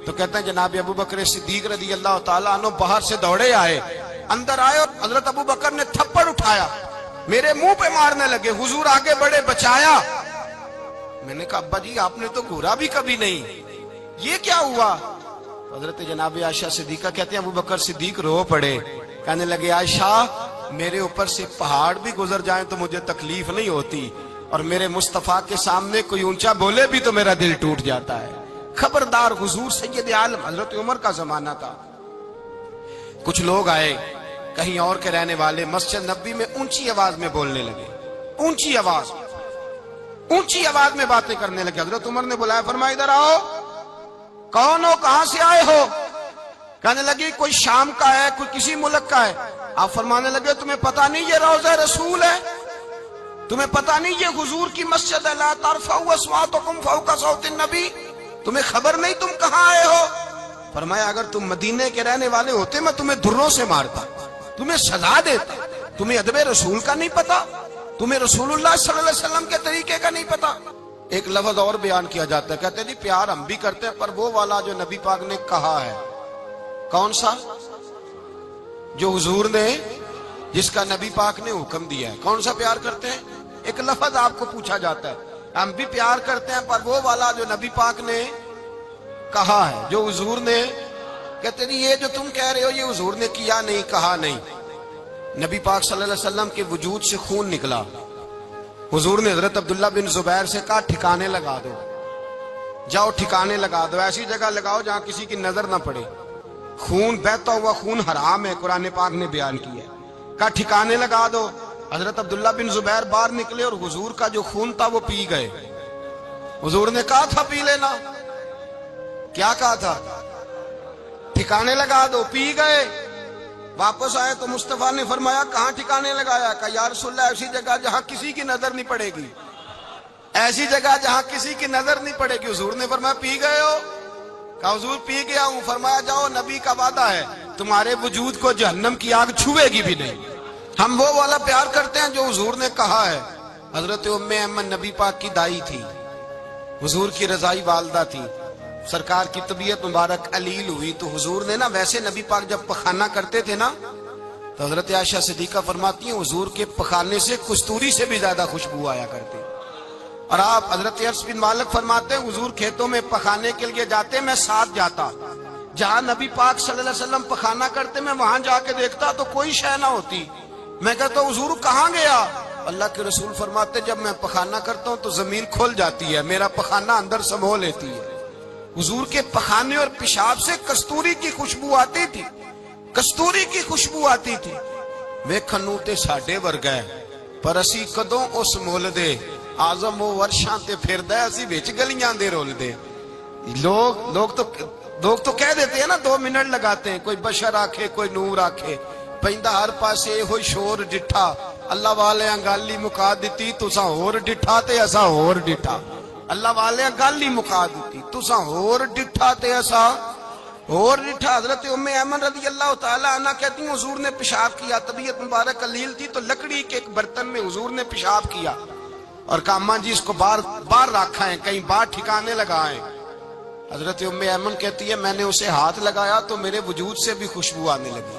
تو کہتے ہیں جناب ابو بکر صدیق رضی اللہ تعالیٰ عنہ باہر سے دوڑے آئے، اندر آئے اور حضرت ابو بکر نے تھپڑ اٹھایا، میرے منہ پہ مارنے لگے. حضور آگے بڑھے، بچایا. میں نے کہا ابا جی آپ نے تو گھورا بھی کبھی نہیں، یہ کیا ہوا؟ حضرت جناب عائشہ صدیقہ کہتے ہیں ابو بکر صدیق رو پڑے، کہنے لگے عائشہ میرے اوپر سے پہاڑ بھی گزر جائیں تو مجھے تکلیف نہیں ہوتی، اور میرے مصطفیٰ کے سامنے کوئی اونچا بولے بھی تو میرا دل ٹوٹ جاتا ہے. خبردار، حضور سید عالم. حضرت عمر کا زمانہ تھا، کچھ لوگ آئے کہیں اور کے رہنے والے، مسجد نبوی میں اونچی آواز میں بولنے لگے، اونچی آواز میں باتیں کرنے لگے. حضرت عمر نے بلایا، فرمایا ادھر آؤ. کون ہو، کہاں سے آئے ہو؟ کہنے لگی کوئی شام کا ہے، کوئی کسی ملک کا ہے. آپ فرمانے لگے تمہیں پتہ نہیں یہ روضہ رسول ہے؟ تمہیں پتہ نہیں یہ حضور کی مسجد ہے؟ لا ترفعوا اصواتکم فوق صوت النبی. تمہیں خبر نہیں تم کہاں آئے ہو؟ فرمایا اگر تم مدینے کے رہنے والے ہوتے میں تمہیں دھروں سے مارتا، تمہیں سزا دیتا. تمہیں ادب رسول کا نہیں پتا؟ تمہیں رسول اللہ صلی اللہ علیہ وسلم کے طریقے کا نہیں پتا؟ ایک لفظ اور بیان کیا جاتا ہے، کہتے ہیں جی پیار ہم بھی کرتے ہیں، پر وہ والا جو نبی پاک نے کہا ہے. کون سا؟ جو حضور نے، جس کا نبی پاک نے حکم دیا ہے. کون سا پیار کرتے ہیں؟ ایک لفظ آپ کو پوچھا جاتا ہے، ہم بھی پیار کرتے ہیں پر وہ والا جو نبی پاک نے کہا ہے، جو حضور نے. کہتے ہیں یہ جو تم کہہ رہے ہو یہ حضور نے کیا نہیں، کہا نہیں. نبی پاک صلی اللہ علیہ وسلم کے وجود سے خون نکلا. حضور نے حضرت عبداللہ بن زبیر سے کہا ٹھکانے لگا دو، جاؤ ٹھکانے لگا دو، ایسی جگہ لگاؤ جہاں کسی کی نظر نہ پڑے. خون بہتا ہوا خون حرام ہے، قرآن پاک نے بیان کیا ہے. کہا ٹھکانے لگا دو. حضرت عبداللہ بن زبیر باہر نکلے اور حضور کا جو خون تھا وہ پی گئے. حضور نے کہا تھا پی لینا، کیا کہا تھا؟ ٹھکانے لگا دو، پی گئے. واپس آئے تو مصطفیٰ نے فرمایا کہاں ٹھکانے لگایا؟ کہا یا رسول اللہ ایسی جگہ جہاں کسی کی نظر نہیں پڑے گی، ایسی جگہ جہاں کسی کی نظر نہیں پڑے گی. حضور نے فرمایا پی گئے ہو؟ کہا حضور پی گیا ہوں. فرمایا جاؤ نبی کا وعدہ ہے تمہارے وجود کو جہنم کی آگ چھوئے گی بھی نہیں. ہم وہ والا پیار کرتے ہیں جو حضور نے کہا ہے. حضرت ام ایمن نبی پاک کی دائی تھی، حضور کی رضائی والدہ تھی. سرکار کی طبیعت مبارک علیل ہوئی تو حضور نے نا، ویسے نبی پاک جب پخانہ کرتے تھے نا تو حضرت عائشہ صدیقہ فرماتی ہیں حضور کے پخانے سے کستوری سے بھی زیادہ خوشبو آیا کرتی. اور آپ حضرت انس بن مالک فرماتے ہیں حضور کھیتوں میں پخانے کے لیے جاتے، میں ساتھ جاتا. جہاں نبی پاک صلی اللہ علیہ وسلم پخانہ کرتے میں وہاں جا کے دیکھتا تو کوئی شے نہ ہوتی. میں کہتا حضور کہاں گیا؟ اللہ کے رسول فرماتے جب میں پخانہ کرتا ہوں تو زمین کھل جاتی ہے، میرا پخانہ اندر سمو لیتی ہے. حضور کے پخانے اور پیشاب سے کستوری کی خوشبو آتی تھی، کستوری کی خوشبو آتی تھی. ویکھنوں تے ساڈے ورگا ہے پر اسی کدوں اس مول دے، آزم وہ ورشاں تے پھردا ہے اسی وچ گلیاں دے رول دے. لوگ تو کہہ دیتے ہیں نا 2 منٹ لگاتے ہیں، کوئی بشر آکھے کوئی نور آکھے، پیندا ہر پاسے ہوئی شور ڈٹھا. اللہ والے گالی مکا دیتی تساں ہور ڈٹھا تے اساں ہور ڈٹھا. اللہ والے گالی مکا دیتی تساں ہور ڈٹھا تے اساں اور ریٹھا حضرت ام ایمن رضی اللہ تعالیٰ عنہ کہتی ہیں حضور نے پیشاب کیا، طبیعت مبارک قلیل تھی تو لکڑی کے ایک برتن میں حضور نے پیشاب کیا اور کہا اماں جی اس کو بار رکھا ہے، کہیں بار ٹھکانے لگائیں۔ حضرت ام ایمن کہتی ہے میں نے اسے ہاتھ لگایا تو میرے وجود سے بھی خوشبو آنے لگی،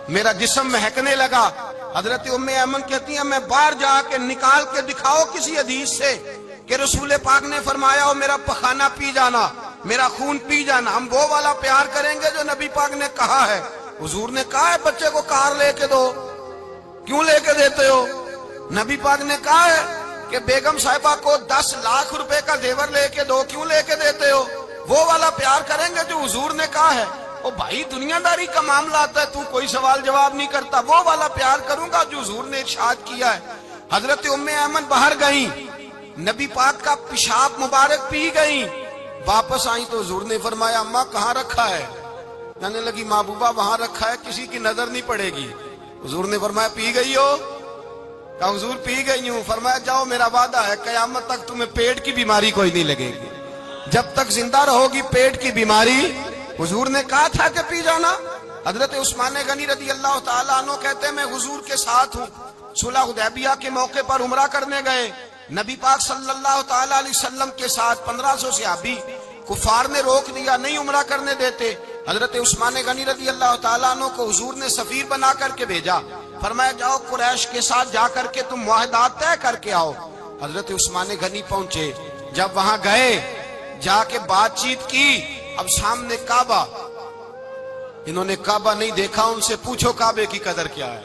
میرا جسم مہکنے لگا۔ حضرت ام ایمن کہتی ہیں میں باہر جا کے نکال کے دکھاؤ کسی حدیث سے کہ رسول پاک نے فرمایا ہو میرا پخانہ پی جانا، میرا خون پی جانا، ہم وہ والا پیار کریں گے جو نبی پاک نے کہا ہے۔ حضور نے کہا ہے بچے کو کار لے کے دو، کیوں لے کے دیتے ہو؟ نبی پاک نے کہا ہے کہ بیگم صاحبہ کو 10 لاکھ روپے کا زیور لے کے دو، کیوں لے کے دیتے ہو؟ وہ والا پیار کریں گے جو حضور نے کہا ہے۔ او بھائی دنیا داری کا معاملہ آتا ہے، تو کوئی سوال جواب نہیں کرتا، وہ والا پیار کروں گا جو حضور نے ارشاد کیا ہے۔ حضرت ام ایمن باہر گئیں، نبی پاک کا پیشاب مبارک پی گئیں، واپس آئیں تو حضور نے فرمایا اماں کہاں رکھا ہے؟ کہنے لگی محبوبہ وہاں رکھا ہے، کسی کی نظر نہیں پڑے گی۔ حضور نے فرمایا پی گئی ہو؟ کہا حضور پی گئی ہوں۔ فرمایا جاؤ میرا وعدہ ہے قیامت تک تمہیں پیٹ کی بیماری کوئی نہیں لگے گی، جب تک زندہ رہو گی پیٹ کی بیماری۔ حضور نے کہا تھا کہ پی جانا۔ حضرت عثمان غنی رضی اللہ تعالیٰ عنہ کہتے ہیں میں حضور کے ساتھ ہوں، صلح حدیبیہ کے موقع پر عمرہ کرنے گئے، نبی پاک صلی اللہ تعالیٰ علیہ وسلم کے ساتھ 1500 صحابی، کفار نے روک دیا، نہیں عمرہ کرنے دیتے۔ حضرت عثمان غنی رضی اللہ تعالیٰ عنہ کو حضور نے سفیر بنا کر کے بھیجا، فرمایا جاؤ قریش کے ساتھ جا کر کے تم معاہدات طے کر کے آؤ۔ حضرت عثمان غنی پہنچے، جب وہاں گئے جا کے بات چیت کی، اب سامنے کعبہ، انہوں نے کعبہ نہیں دیکھا، ان سے پوچھو کعبے کی قدر کیا ہے،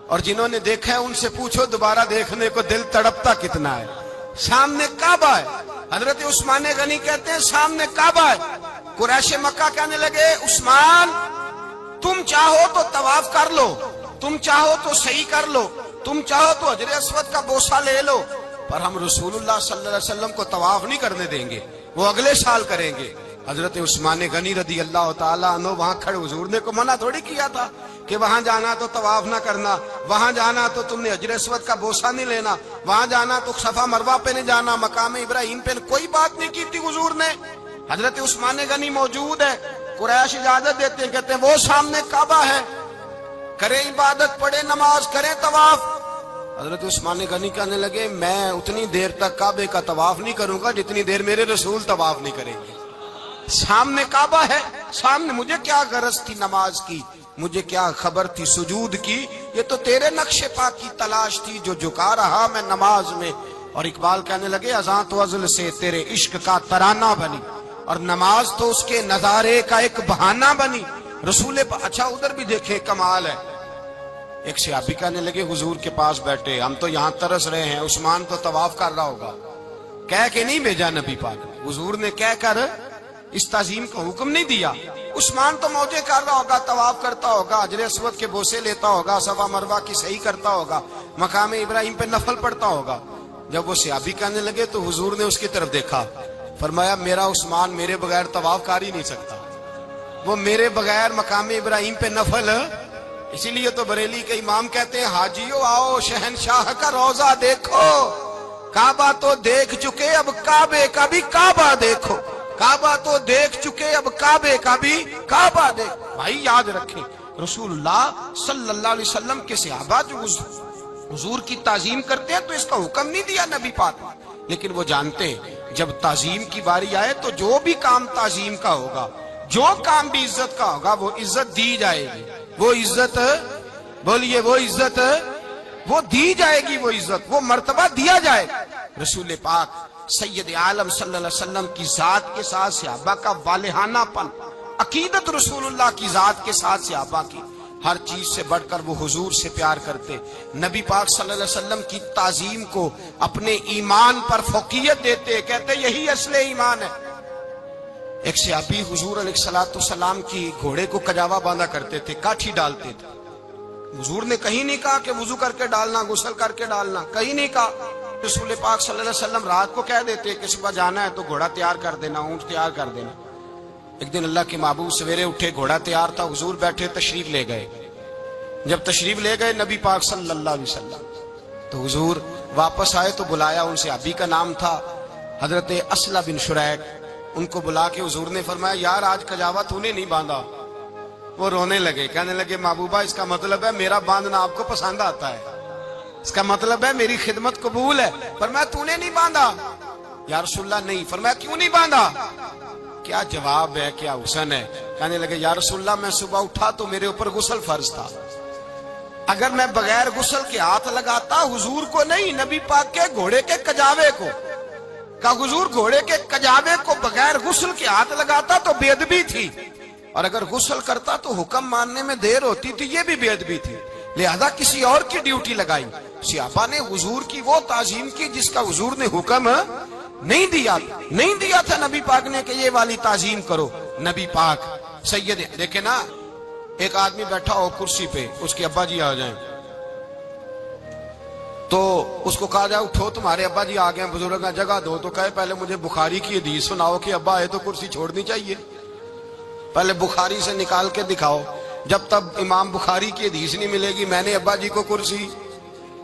اور جنہوں نے دیکھا ہے ان سے پوچھو دوبارہ دیکھنے کو دل تڑپتا کتنا ہے۔ سامنے کعبہ ہے، حضرت عثمان غنی کہتے ہیں سامنے کعبہ ہے۔ قریش مکہ کہنے لگے عثمان تم چاہو تو طواف کر لو، تم چاہو تو صحیح کر لو، تم چاہو تو حجر اسود کا بوسہ لے لو، پر ہم رسول اللہ صلی اللہ علیہ وسلم کو طواف نہیں کرنے دیں گے، وہ اگلے سال کریں گے۔ حضرت عثمان غنی رضی اللہ تعالیٰ عنہ وہاں کھڑے، حضور نے کو منع تھوڑی کیا تھا کہ وہاں جانا تو طواف نہ کرنا، وہاں جانا تو تم نے حجر اسود کا بوسہ نہیں لینا، وہاں جانا تو صفا مروہ پہ نہیں جانا، مقام ابراہیم پہ کوئی بات نہیں کی تھی حضور نے۔ حضرت عثمان غنی موجود ہے، قریش اجازت دیتے ہیں، کہتے ہیں وہ سامنے کعبہ ہے، کریں عبادت، پڑھیں نماز، کریں طواف۔ حضرت عثمان غنی کہنے لگے میں اتنی دیر تک کعبے کا طواف نہیں کروں گا جتنی دیر میرے رسول طواف نہیں کریں گے۔ سامنے کعبہ ہے، سامنے، مجھے کیا غرض تھی نماز کی، مجھے کیا خبر تھی سجود کی، یہ تو تیرے نقش پا کی تلاش تھی جو جھکا رہا میں نماز میں۔ اور اقبال کہنے لگے اذان تو ازل سے تیرے عشق کا ترانہ بنی، اور نماز تو اس کے نظارے کا ایک بہانہ بنی۔ رسول اچھا ادھر بھی دیکھے کمال ہے، ایک صحابی کہنے لگے حضور کے پاس بیٹھے ہم تو یہاں ترس رہے ہیں، عثمان تو طواف کر رہا ہوگا، کہہ کے نہیں بھیجا نبی پاک، حضور نے کہہ کر اس تعظیم کا حکم نہیں دیا۔ عثمان تو موجے کر رہا ہوگا، طواف کرتا ہوگا، حجر اسود کے بوسے لیتا ہوگا، صفا مروہ کی صحیح کرتا ہوگا، مقام ابراہیم پہ نفل پڑھتا ہوگا۔ جب وہ صحابی کہنے لگے تو حضور نے اس کی طرف دیکھا، فرمایا میرا عثمان میرے بغیر طواف کر ہی نہیں سکتا، وہ میرے بغیر مقام ابراہیم پہ نفل۔ اسی لیے تو بریلی کے امام کہتے ہیں حاجیو آؤ شہنشاہ کا روضہ دیکھو، کعبہ تو دیکھ چکے اب کعبے کا بھی کعبہ دیکھو، کعبہ تو دیکھ چکے اب کعبے کا بھی کعبہ دیکھ۔ بھائی یاد رکھیں رسول اللہ صلی اللہ علیہ وسلم کے صحابہ جو حضور کی تعظیم کرتے ہیں تو اس کا حکم نہیں دیا نبی پاک، لیکن وہ جانتے ہیں جب تعظیم کی باری آئے تو جو بھی کام تعظیم کا ہوگا، جو کام بھی عزت کا ہوگا وہ عزت دی جائے گی، وہ عزت بولیے وہ عزت وہ دی جائے گی، وہ عزت وہ مرتبہ دیا جائے گا۔ رسول پاک سید عالم صلی اللہ علیہ وسلم کی ذات کے ساتھ صحابہ کا والہانہ پن، عقیدت رسول اللہ کی ذات کے ساتھ صحابہ کی، ہر چیز سے بڑھ کر وہ حضور سے پیار کرتے، نبی پاک صلی اللہ علیہ وسلم کی تعظیم کو اپنے ایمان پر فوقیت دیتے، کہتے یہی اصل ایمان ہے۔ ایک صحابی حضور علیہ السلام کی گھوڑے کو کجاوا باندھا کرتے تھے، کاٹھی ڈالتے تھے، حضور نے کہیں نہیں کہا کہ وضو کر کے ڈالنا، غسل کر کے ڈالنا، کہیں نہیں کہا۔ رسول پاک صلی اللہ علیہ وسلم رات کو کہہ دیتے کہ صبح جانا ہے تو گھوڑا تیار کر دینا، اونٹ تیار کر دینا۔ ایک دن اللہ کے محبوب سویرے اٹھے، گھوڑا تیار تھا، حضور بیٹھے، تشریف لے گئے۔ جب تشریف لے گئے نبی پاک صلی اللہ علیہ وسلم تو حضور واپس آئے تو بلایا، ان سے ابھی کا نام تھا حضرت اسلم بن شریک، ان کو بلا کے حضور نے فرمایا یار آج کجاوا تو نے نہیں باندھا. وہ رونے لگے, کہنے لگے محبوبہ اس کا مطلب ہے میرا باندھنا آپ کو پسند آتا ہے, اس کا مطلب ہے میری خدمت قبول ہے. فرمایا تو نے نہیں باندھا؟ یا رسول اللہ نہیں. فرمایا کیوں نہیں باندھا؟ کیا جواب ہے, کیا حسن ہے. کہنے لگے یا رسول اللہ میں صبح اٹھا تو میرے اوپر غسل فرض تھا, اگر میں بغیر غسل کے ہاتھ لگاتا حضور کو نہیں نبی پاک کے گھوڑے کے کجاوے کو, کہ حضور گھوڑے کے کجاوے کو بغیر غسل کے ہاتھ لگاتا تو بے ادبی تھی, اور اگر غسل کرتا تو حکم ماننے میں دیر ہوتی تھی, یہ بھی بے ادبی تھی, لہذا کسی اور کی ڈیوٹی لگائی. صحابہ نے حضور کی وہ تعظیم کی جس کا حضور نے حکم نہیں دیا تھا نبی پاک نے کہ یہ والی تعظیم کرو. نبی پاک سید دیکھیں نا, ایک آدمی بیٹھا ہو کرسی پہ, اس کے ابا جی آ جائیں تو اس کو کہا جائے اٹھو تمہارے ابا جی آ گئے بزرگ جگہ دو, تو کہے پہلے مجھے بخاری کی حدیث سناؤ کہ ابا آئے تو کرسی چھوڑنی چاہیے, پہلے بخاری سے نکال کے دکھاؤ. جب تک امام بخاری کی حدیث نہیں ملے گی میں نے ابا جی کو کرسی,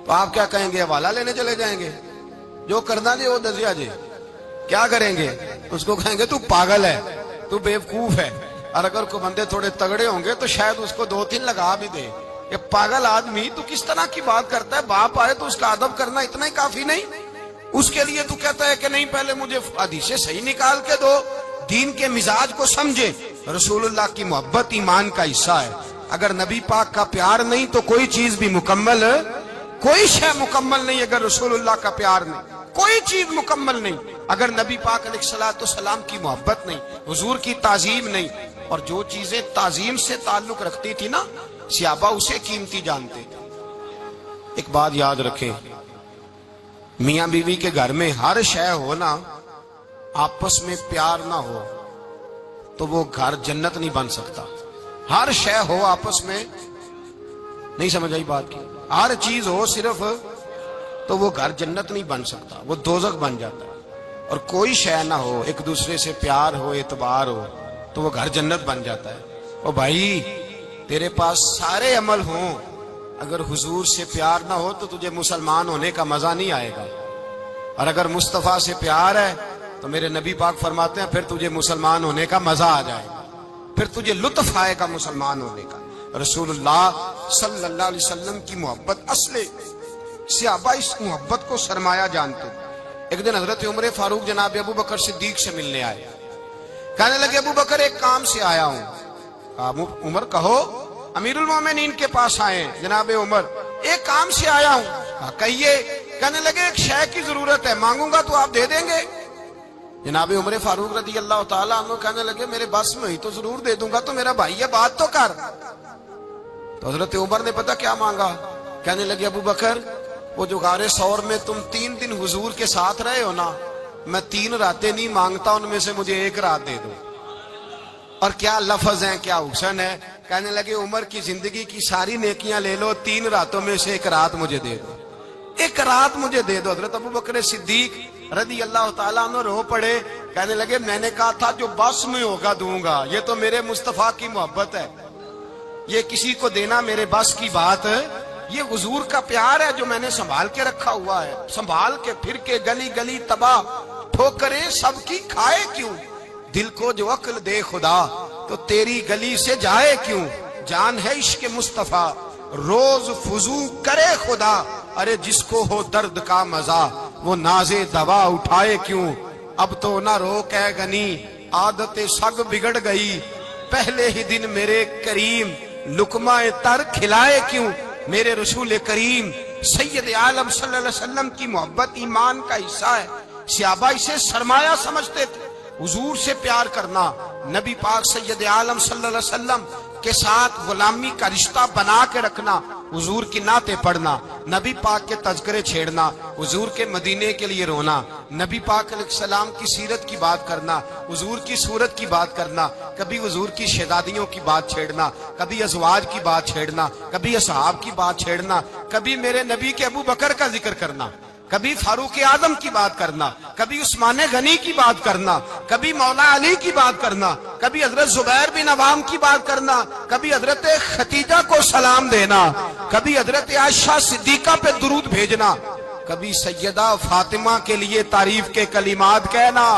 تو آپ کیا کہیں گے, حوالہ لینے چلے جائیں گے, جو کرنا جی وہ دسیا جی, کیا کریں گے, اس کو کہیں گے تو پاگل ہے, تو بیوقوف ہے. اور اگر کوئی بندے تھوڑے تگڑے ہوں گے تو شاید اس کو 2-3 لگا بھی دے کہ پاگل آدمی تو کس طرح کی بات کرتا ہے, باپ آئے تو اس کا ادب کرنا اتنا ہی کافی نہیں, اس کے لیے تو کہتا ہے کہ نہیں پہلے مجھے حدیثیں صحیح نکال کے دو, دین کے مزاج کو سمجھے. رسول اللہ کی محبت ایمان کا حصہ ہے, اگر نبی پاک کا پیار نہیں تو کوئی چیز بھی مکمل, کوئی شے مکمل نہیں. اگر رسول اللہ کا پیار نہیں کوئی چیز مکمل نہیں, اگر نبی پاک علیہ الصلوۃ والسلام کی محبت نہیں, حضور کی تعظیم نہیں, اور جو چیزیں تعظیم سے تعلق رکھتی تھی نا صحابہ اسے قیمتی جانتے تھے. ایک بات یاد رکھیں, میاں بیوی کے گھر میں ہر شے ہو نا, آپس میں پیار نہ ہو تو وہ گھر جنت نہیں بن سکتا. ہر شے ہو آپس میں, نہیں سمجھ آئی بات کی, ہر چیز ہو صرف تو وہ گھر جنت نہیں بن سکتا, وہ دوزخ بن جاتا ہے. اور کوئی شے نہ ہو, ایک دوسرے سے پیار ہو, اعتبار ہو, تو وہ گھر جنت بن جاتا ہے. او بھائی تیرے پاس سارے عمل ہوں, اگر حضور سے پیار نہ ہو تو تجھے مسلمان ہونے کا مزہ نہیں آئے گا, اور اگر مصطفیٰ سے پیار ہے تو میرے نبی پاک فرماتے ہیں پھر تجھے مسلمان ہونے کا مزہ آ جائے گا, پھر تجھے لطف آئے گا مسلمان ہونے کا. رسول اللہ صلی اللہ علیہ وسلم کی محبت اصل, صحابہ اس محبت کو سرمایہ جانتے. ایک دن حضرت عمر فاروق جناب ابو بکر صدیق سے ملنے آئے, کہنے لگے ابو بکر ایک کام سے آیا ہوں. عمر کہو. امیر المومنین کے پاس آئے, جناب عمر ایک کام سے آیا ہوں. کہیے. کہنے لگے ایک شے کی ضرورت ہے, مانگوں گا تو آپ دے دیں گے؟ جناب عمر فاروق رضی اللہ تعالیٰ عنہ کہنے لگے میرے بس میں ہی تو ضرور دے دوں گا, تو میرا بھائی ہے بات تو کر. تو حضرت عمر نے پتہ کیا مانگا, کہنے لگے ابو بکر وہ جو غار ثور میں تم 3 دن حضور کے ساتھ رہے ہو نا, میں 3 راتیں نہیں مانگتا, ان میں سے مجھے 1 رات دے دو. اور کیا لفظ ہیں, کیا حسن ہے. کہنے لگے عمر کی زندگی کی ساری نیکیاں لے لو, 3 راتوں میں سے 1 رات مجھے دے دو, 1 رات مجھے دے دو. حضرت ابو بکر صدیق رضی اللہ تعالیٰ عنہ رو پڑے, کہنے لگے میں نے کہا تھا جو بس میں ہوگا دوں گا, یہ تو میرے مصطفیٰ کی محبت ہے, یہ کسی کو دینا میرے بس کی بات ہے, یہ حضور کا پیار ہے جو میں نے سنبھال کے رکھا ہوا ہے. سنبھال کے پھر کے گلی گلی تباہ, ٹھوکریں سب کی کھائے کیوں, دل کو جو عقل دے خدا تو تیری گلی سے جائے کیوں. جان ہے عشق مصطفیٰ روز فضو کرے خدا, ارے جس کو ہو درد کا مزہ وہ نازے دوا اٹھائے کیوں. اب تو نہ روک ہے غنی عادت سگ بگڑ گئی, پہلے ہی دن میرے کریم لقمہ تر کھلائے کیوں. میرے رسول کریم سید عالم صلی اللہ علیہ وسلم کی محبت ایمان کا حصہ ہے. صحابہ اسے سرمایہ سمجھتے تھے, حضور سے پیار کرنا, نبی پاک سید عالم صلی اللہ علیہ وسلم کے ساتھ غلامی کا رشتہ بنا کے رکھنا, حضور کی نعتیں پڑھنا, نبی پاک کے تذکرے چھیڑنا, حضور کے مدینے کے لیے رونا, نبی پاک علیہ السلام کی سیرت کی بات کرنا, حضور کی صورت کی بات کرنا, کبھی حضور کی شہزادیوں کی بات چھیڑنا, کبھی ازواج کی بات چھیڑنا, کبھی اصحاب کی بات چھیڑنا, کبھی میرے نبی کے ابو بکر کا ذکر کرنا, کبھی فاروق اعظم کی بات کرنا, کبھی عثمان غنی کی بات کرنا, کبھی مولا علی کی بات کرنا, کبھی حضرت زبیر بن عوام کی بات کرنا, کبھی حضرت خدیجہ کو سلام دینا, کبھی حضرت عائشہ صدیقہ پہ درود بھیجنا, کبھی سیدہ فاطمہ کے لیے تعریف کے کلمات کہنا,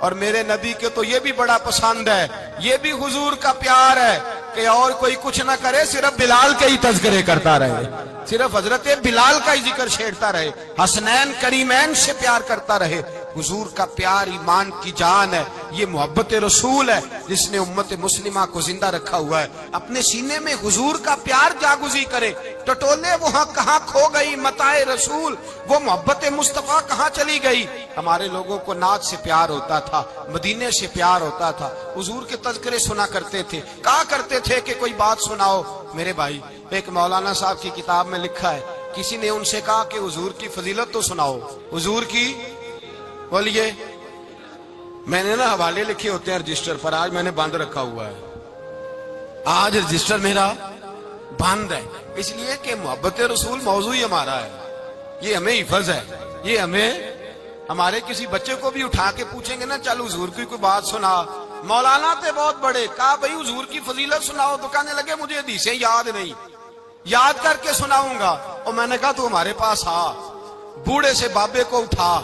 اور میرے نبی کے تو یہ بھی بڑا پسند ہے، یہ بھی حضور کا پیار ہے کہ اور کوئی کچھ نہ کرے، صرف بلال کے ہی تذکرے کرتا رہے، صرف حضرت بلال کا ہی ذکر چھیڑتا رہے، حسنین کریمین سے پیار کرتا رہے۔ حضور کا پیار ایمان کی جان ہے، یہ محبت رسول ہے جس نے امت مسلمہ کو زندہ رکھا ہوا ہے۔ اپنے سینے میں حضور کا پیار جاگزی کرے، ٹٹولے وہاں کہاں کھو گئی متاع رسول، وہ محبت مصطفیٰ کہاں چلی گئی۔ ہمارے لوگوں کو نعت سے پیار ہوتا تھا، مدینے سے پیار ہوتا تھا، حضور کے تذکرے سنا کرتے تھے، کہا کرتے تھے کہ کوئی بات سناؤ۔ میرے بھائی، ایک مولانا صاحب کی کتاب میں لکھا ہے، کسی نے ان سے کہا کہ حضور کی فضیلت تو سناؤ، حضور کی بولیے۔ میں نے نا حوالے لکھے ہوتے ہیں رجسٹر پر، آج میں نے بند رکھا ہوا ہے، آج رجسٹر میرا بند ہے، اس لیے کہ محبت رسول موضوع ہی ہمارا ہے، یہ ہمیں حفظ ہے، یہ ہمیں ہمارے کسی بچے کو بھی اٹھا کے پوچھیں گے نا چل حضور کی کوئی بات سنا، مولانا تھے بہت بڑے، کہا بھئی حضور کی فضیلت سناؤ، تو کہنے لگے مجھے حدیثیں یاد نہیں، یاد کر کے سناؤں گا۔ اور میں نے کہا تو ہمارے پاس آ، بوڑھے سے بابے کو اٹھا،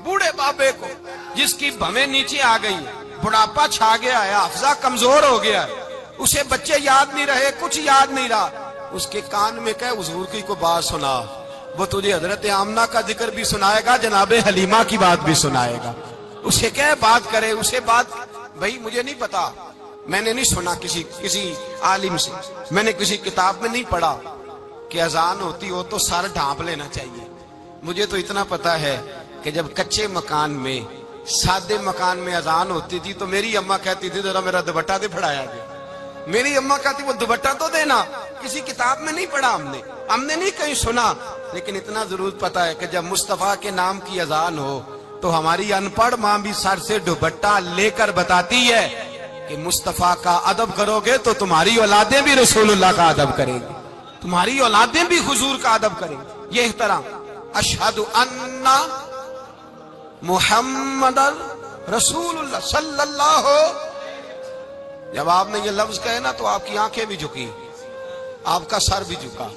بوڑھے بابے کو جس کی بھویں نیچے آ گئی، بڑھاپا چھا گیا ہے، حافظہ کمزور ہو گیا ہے، اسے بچے یاد نہیں رہے، کچھ یاد نہیں رہا، اس کے کان میں کہے حضور کی کوئی بات سنا، وہ تجھے حضرت آمنہ کا ذکر بھی سنائے گا، جناب حلیمہ کی بات بھی سنائے گا، اسے کہے بات کرے، اسے بات۔ بھائی مجھے نہیں پتا، میں نے نہیں سنا کسی عالم سے، میں نے کسی کتاب میں نہیں پڑھا کہ اذان ہوتی ہو تو سر ڈھانپ لینا چاہیے۔ مجھے تو اتنا پتا ہے کہ جب کچے مکان میں، سادے مکان میں اذان ہوتی تھی تو میری اماں کہتی تھی ذرا میرا دوپٹہ دے پھڑایا گیا، میری اماں کہتی وہ دوپٹہ تو دینا، کسی کتاب میں نہیں پڑھا ہم نے نہیں کہیں سنا، لیکن اتنا ضرور پتا ہے کہ جب مصطفیٰ کے نام کی اذان ہو تو ہماری ان پڑھ ماں بھی سر سے دوپٹہ لے کر بتاتی ہے کہ مصطفیٰ کا ادب کرو گے تو تمہاری اولادیں بھی رسول اللہ کا ادب کریں گی، تمہاری اولادیں بھی حضور کا ادب کریں گی۔ یہ احترام، اشہد ان محمد رسول اللہ صلی اللہ، جب آپ نے یہ لفظ کہے نا تو آپ کی آنکھیں بھی جھکی، آپ کا سر بھی جھکا،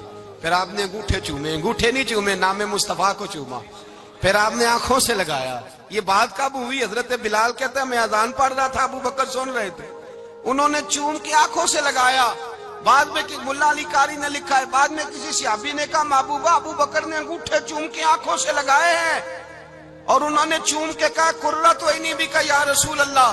پھر آپ نے انگوٹھے چومے، انگوٹھے نہیں چومے، نام مصطفیٰ کو چوما، پھر آپ نے آنکھوں سے لگایا۔ یہ بات کب ہوئی؟ حضرت بلال کہتے ہیں میں اذان پڑھ رہا تھا، ابو بکر سن رہے تھے، انہوں نے چوم کے آنکھوں سے لگایا۔ بعد میں ملا علی قاری نے لکھا ہے، بعد میں کسی صحابی نے کہا محبوبہ ابو بکر نے انگوٹھے چوم کے آنکھوں سے لگائے ہیں، اور انہوں نے چوم کے کہا قرۃ عینی بک یا رسول اللہ،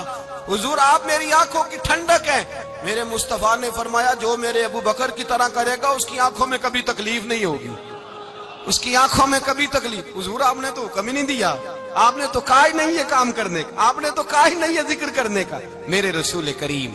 حضور آپ میری آنکھوں کی ٹھنڈک ہیں۔ میرے مصطفیٰ نے فرمایا جو میرے ابو بکر کی طرح کرے گا اس کی آنکھوں میں کبھی تکلیف نہیں ہوگی، اس کی آنکھوں میں کبھی تکلیف۔ حضور آپ نے تو حکم ہی نہیں دیا، آپ نے تو کہا ہی نہیں یہ کام کرنے کا، آپ نے تو کہا ہی نہیں یہ ذکر کرنے کا۔ میرے رسول کریم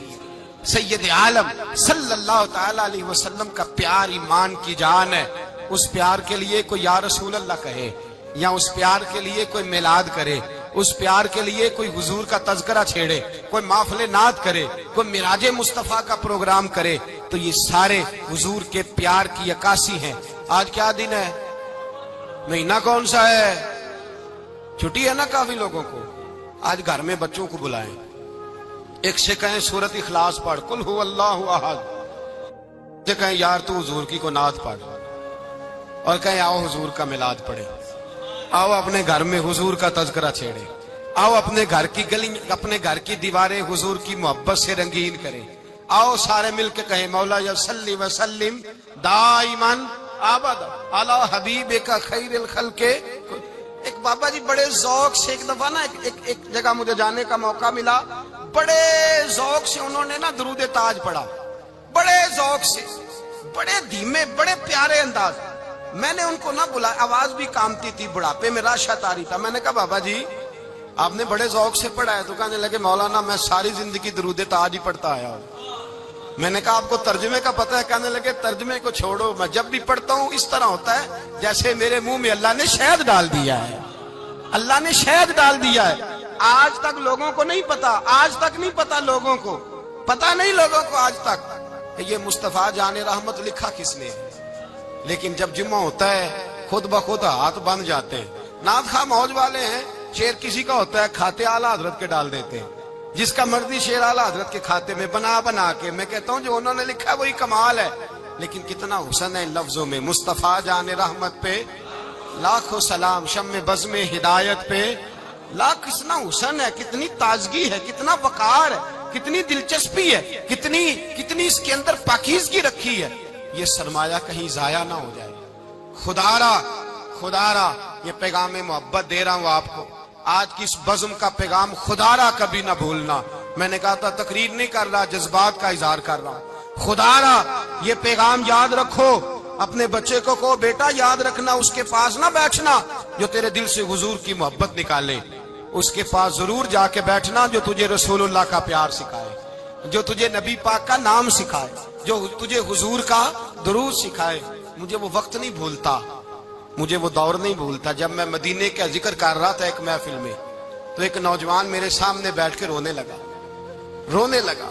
سید عالم صلی اللہ تعالی علیہ وسلم کا پیار ایمان کی جان ہے۔ اس پیار کے لیے کوئی یا رسول اللہ کہے، یا اس پیار کے لیے کوئی میلاد کرے، اس پیار کے لیے کوئی حضور کا تذکرہ چھیڑے، کوئی محفل نعت کرے، کوئی معراج مصطفیٰ کا پروگرام کرے، تو یہ سارے حضور کے پیار کی عکاسی ہیں۔ آج کیا دن ہے؟ مہینہ کون سا ہے؟ چھٹی ہے نا کافی لوگوں کو۔ آج گھر میں بچوں کو بلائیں، ایک سے کہیں سورت اخلاص پڑھ، قل هو اللہ احد، سے کہیں یار تو حضور کی کو نعت پڑھ، اور کہیں آؤ حضور کا میلاد پڑھے، آؤ اپنے گھر میں حضور کا تذکرہ چھیڑے، آؤ اپنے گھر کی گلی، اپنے گھر کی دیواریں حضور کی محبت سے رنگین کریں، آؤ سارے مل کے کہیں مولا یا صلی وسلم دائما ابدا علی حبیبک خیر الخلق۔ ایک بابا جی بڑے ذوق سے ایک دفعہ نا ایک جگہ مجھے جانے کا موقع ملا، بڑے ذوق سے انہوں نے نا درود تاج پڑھا، بڑے ذوق سے، بڑے دھیمے، بڑے پیارے انداز۔ میں نے ان کو نہ بلا، آواز بھی کامتی تھی، بڑھاپے میں راشت آ رہی تھا۔ میں نے کہا بابا جی آپ نے بڑے ذوق سے پڑھا ہے، تو کہنے لگے مولانا میں ساری زندگی درود تاج ہی پڑھتا آیا ہوں۔ میں نے کہا آپ کو ترجمے کا پتہ ہے؟ کہنے لگے ترجمے کو چھوڑو، میں جب بھی پڑھتا ہوں اس طرح ہوتا ہے جیسے میرے منہ میں اللہ نے شہد ڈال دیا ہے، اللہ نے شہد ڈال دیا ہے۔ آج تک لوگوں کو نہیں پتا، آج تک نہیں پتا لوگوں کو، پتا نہیں لوگوں کو آج تک یہ مصطفیٰ جان رحمت لکھا کس نے ہے۔ لیکن جب جمعہ ہوتا ہے خود بخود ہاتھ بن جاتے ہیں۔ نعت خواہ موج والے ہیں، شعر کسی کا ہوتا ہے کھاتے اعلیٰ حضرت کے ڈال دیتے ہیں، جس کا مرضی شعر اعلیٰ حضرت کے کھاتے میں بنا کے۔ میں کہتا ہوں جو انہوں نے لکھا ہے وہی کمال ہے، لیکن کتنا حسن ہے ان لفظوں میں۔ مصطفیٰ جان رحمت پہ لاکھوں سلام، شم بزم ہدایت پہ لا کتنا حسن ہے، کتنی تازگی ہے، کتنا وقار ہے، کتنی دلچسپی ہے، کتنی اس کے اندر پاکیزگی رکھی ہے. یہ سرمایہ کہیں ضائع نہ ہو جائے. خدا را یہ پیغام محبت دے رہا ہوں آپ کو. آج کی اس بزم کا پیغام خدا را کبھی نہ بھولنا. میں نے کہا تھا تقریر نہیں کر رہا، جذبات کا اظہار کر رہا ہوں. خدا را یہ پیغام یاد رکھو. اپنے بچے کو کہو بیٹا یاد رکھنا، اس کے پاس نہ بیٹھنا جو تیرے دل سے حضور کی محبت نکالے. اس کے پاس ضرور جا کے بیٹھنا جو تجھے رسول اللہ کا پیار سکھائے، جو تجھے نبی پاک کا نام سکھائے، جو تجھے حضور کا درود سکھائے. مجھے وہ وقت نہیں بھولتا، مجھے وہ دور نہیں بھولتا جب میں مدینے کا ذکر کر رہا تھا ایک محفل میں، تو ایک نوجوان میرے سامنے بیٹھ کے رونے لگا.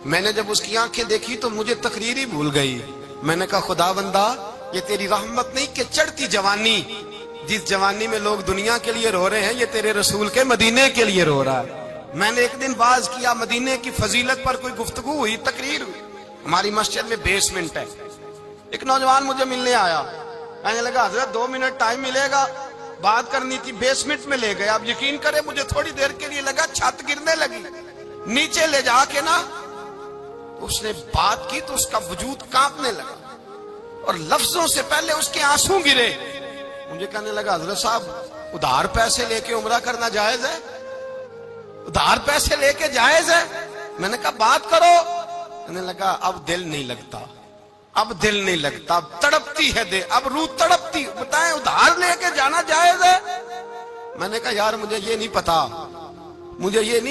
میں نے جب اس کی آنکھیں دیکھی تو مجھے تقریر ہی بھول گئی. میں نے کہا خدا بندہ یہ تیری رحمت نہیں کہ چڑھتی جوانی، جس جوانی میں لوگ دنیا کے لیے رو رہے ہیں، یہ تیرے رسول کے مدینے کے لیے رو رہا ہے. میں نے ایک دن واعظ کیا، مدینے کی فضیلت پر کوئی گفتگو ہوئی، تقریر ہوئی. ہماری مسجد میں بیسمنٹ ہے. ایک نوجوان مجھے ملنے آیا، کہنے لگا حضرت 2 منٹ ٹائم ملے گا، بات کرنی تھی. بیسمنٹ میں لے گئے. اب یقین کرے مجھے تھوڑی دیر کے لیے لگا چھت گرنے لگی. نیچے لے جا کے نا اس نے بات کی تو اس کا وجود کانپنے لگا اور لفظوں سے پہلے اس کے آنسو گرے. مجھے کہنے لگا حضرت صاحب ادھار پیسے لے کے عمرہ کرنا جائز ہے؟ ادھار پیسے لے کے جائز ہے؟ میں نے کہا بات کرو. کہنے لگا اب دل نہیں لگتا، اب دل نہیں لگتا، اب تڑپتی ہے دے، اب روح تڑپتی. بتائیں ادھار لے کے جانا جائز ہے؟ میں نے کہا یار مجھے یہ نہیں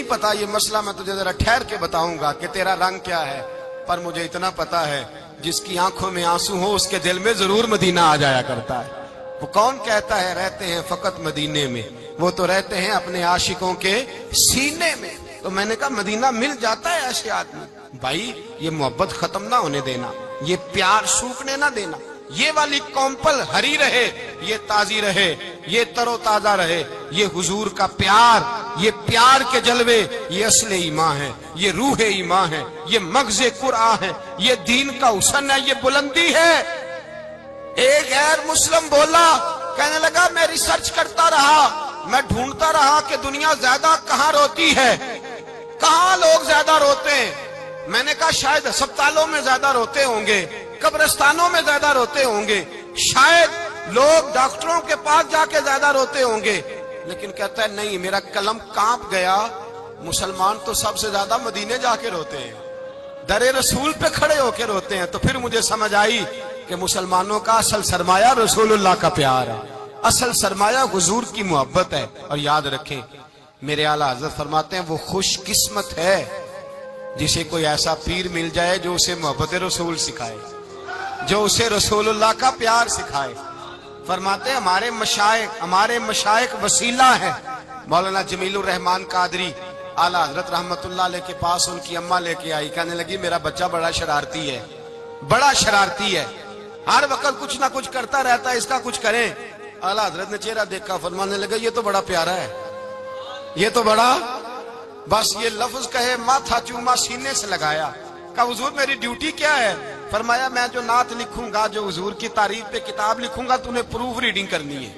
پتا، یہ مسئلہ میں تجھے ذرا ٹھہر کے بتاؤں گا کہ تیرا رنگ کیا ہے. پر مجھے اتنا پتا ہے جس کی آنکھوں میں آنسو ہو اس کے دل میں ضرور مدینہ آ جایا کرتا ہے. وہ کون کہتا ہے رہتے ہیں فقط مدینے میں؟ وہ تو رہتے ہیں اپنے عاشقوں کے سینے میں. تو میں نے کہا مدینہ مل جاتا ہے ایسے آدمی. بھائی یہ محبت ختم نہ ہونے دینا، یہ پیار سوکھنے نہ دینا. یہ والی کومپل ہری رہے، یہ تازی رہے، یہ تر و تازہ رہے. یہ حضور کا پیار، یہ پیار کے جلوے، یہ اصل ایمان ہے، یہ روح ایمان ہے، یہ مغز قرآن ہے، یہ دین کا حسن ہے، یہ بلندی ہے. ایک غیر مسلم بولا، کہنے لگا میں ریسرچ کرتا رہا، میں ڈھونڈتا رہا کہ دنیا زیادہ کہاں روتی ہے، کہاں لوگ زیادہ روتے ہیں. میں نے کہا شاید ہسپتالوں میں زیادہ روتے ہوں گے، قبرستانوں میں زیادہ روتے ہوں گے، شاید لوگ ڈاکٹروں کے پاس جا کے زیادہ روتے ہوں گے. لیکن کہتا ہے نہیں، میرا قلم کانپ گیا. مسلمان تو سب سے زیادہ مدینے جا کے روتے ہیں، در رسول پہ کھڑے ہو کے روتے ہیں. تو پھر مجھے سمجھ آئی کہ مسلمانوں کا اصل سرمایہ رسول اللہ کا پیار ہے، اصل سرمایہ حضور کی محبت ہے. اور یاد رکھیں میرے اعلیٰ حضرت فرماتے ہیں وہ خوش قسمت ہے جسے کوئی ایسا پیر مل جائے جو اسے محبت رسول سکھائے، جو اسے رسول اللہ کا پیار سکھائے. فرماتے ہیں ہمارے مشائخ وسیلہ ہیں. مولانا جمیل الرحمان قادری اعلیٰ حضرت رحمت اللہ علیہ کے پاس ان کی اماں لے کے آئی. کہنے لگی میرا بچہ بڑا شرارتی ہے، ہر وقت کچھ نہ کچھ کرتا رہتا ہے، اس کا کچھ کریں. اعلیٰ حضرت نے چہرہ دیکھا، فرمانے لگا یہ تو بڑا پیارا ہے، یہ تو بڑا، بس یہ لفظ کہے ماتھا چوما سینے سے لگایا. کہا حضور میری ڈیوٹی کیا ہے؟ فرمایا میں جو نعت لکھوں گا، جو حضور کی تعریف پہ کتاب لکھوں گا، تو نے پروف ریڈنگ کرنی ہے،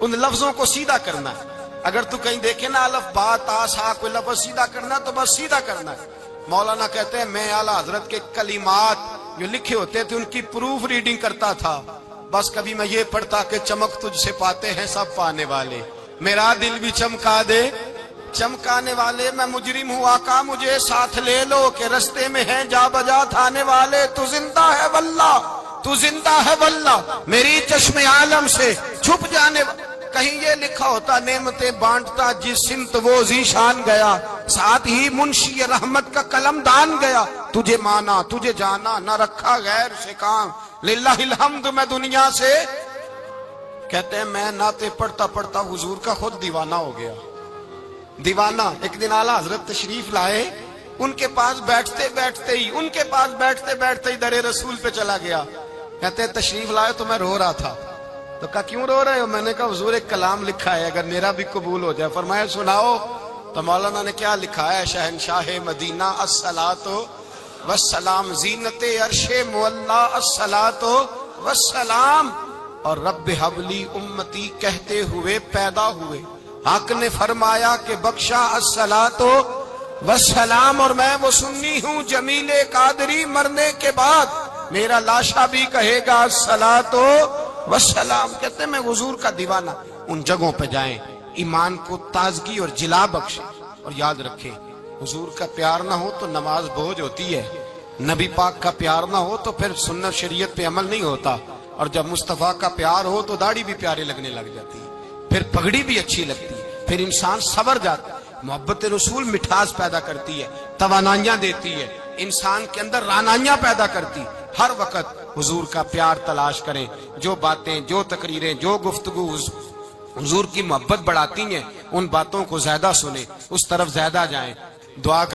ان لفظوں کو سیدھا کرنا ہے. اگر تو کہیں دیکھے نا الف با تا سا کوئی لفظ سیدھا کرنا تو بس سیدھا کرنا ہے. مولانا کہتے ہیں میں اعلیٰ حضرت کے کلمات جو لکھے ہوتے تھے ان کی پروف ریڈنگ کرتا تھا. بس کبھی میں یہ پڑھتا کہ چمک تجھ سے پاتے ہیں سب پانے والے، میرا دل بھی چمکا دے چمکانے والے. میں مجرم ہوں آقا مجھے ساتھ لے لو کہ رستے میں ہیں جا بجا تھانے والے. تو زندہ ہے واللہ میری چشم عالم سے چھپ جانے. کہیں یہ لکھا ہوتا نعمتیں بانٹتا جس سمت وہ ذیشان گیا، ساتھ ہی منشی رحمت کا قلم دان گیا. تجھے مانا تجھے جانا نہ رکھا غیر سے کام، للہ الحمد میں دنیا سے. کہتے ہیں میں نعتیں پڑھتا پڑھتا حضور کا خود دیوانہ ہو گیا. دیوانہ. ایک دن اعلیٰ حضرت تشریف لائے، ان کے پاس بیٹھتے بیٹھتے ہی در رسول پہ چلا گیا. کہتے ہیں تشریف لائے تو میں رو رہا تھا. تو کہا کیوں رو رہے ہو؟ میں نے کہا حضور ایک کلام لکھا ہے اگر میرا بھی قبول ہو جائے. فرمایا سناؤ. تو مولانا نے کیا لکھا ہے؟ شہنشاہ مدینہ الصلاۃ والسلام، زینت عرش مولا الصلاۃ والسلام، اور رب حبلی امتی کہتے ہوئے پیدا ہوئے. حق نے فرمایا کہ بخشا الصلاۃ والسلام، اور میں وہ سنی ہوں جمیل قادری مرنے کے بعد میرا لاشا بھی کہے گا الصلاۃ والسلام۔ کہتے ہیں میں حضور کا دیوانہ۔ ان جگہوں پہ جائیں، ایمان کو تازگی اور جلا بخشیں، اور یاد رکھیں حضور کا پیار نہ ہو تو نماز بوجھ ہوتی ہے، نبی پاک کا پیار نہ ہو تو پھر سنت شریعت پہ عمل نہیں ہوتا، اور جب مصطفیٰ کا پیار ہو تو داڑھی بھی پیارے لگنے لگ جاتی ہے، پھر پگڑی بھی اچھی لگتی ہے، پھر انسان صبر جاتا ہے۔ محبت رسول مٹھاس پیدا کرتی ہے، توانائیاں دیتی ہے، انسان کے اندر رانائیاں پیدا کرتی ہے۔ ہر وقت حضور کا پیار تلاش کریں، جو باتیں، جو تقریریں، جو گفتگو حضور کی محبت بڑھاتی ہیں، ان باتوں کو زیادہ سنیں، اس طرف زیادہ جائیں۔ دعا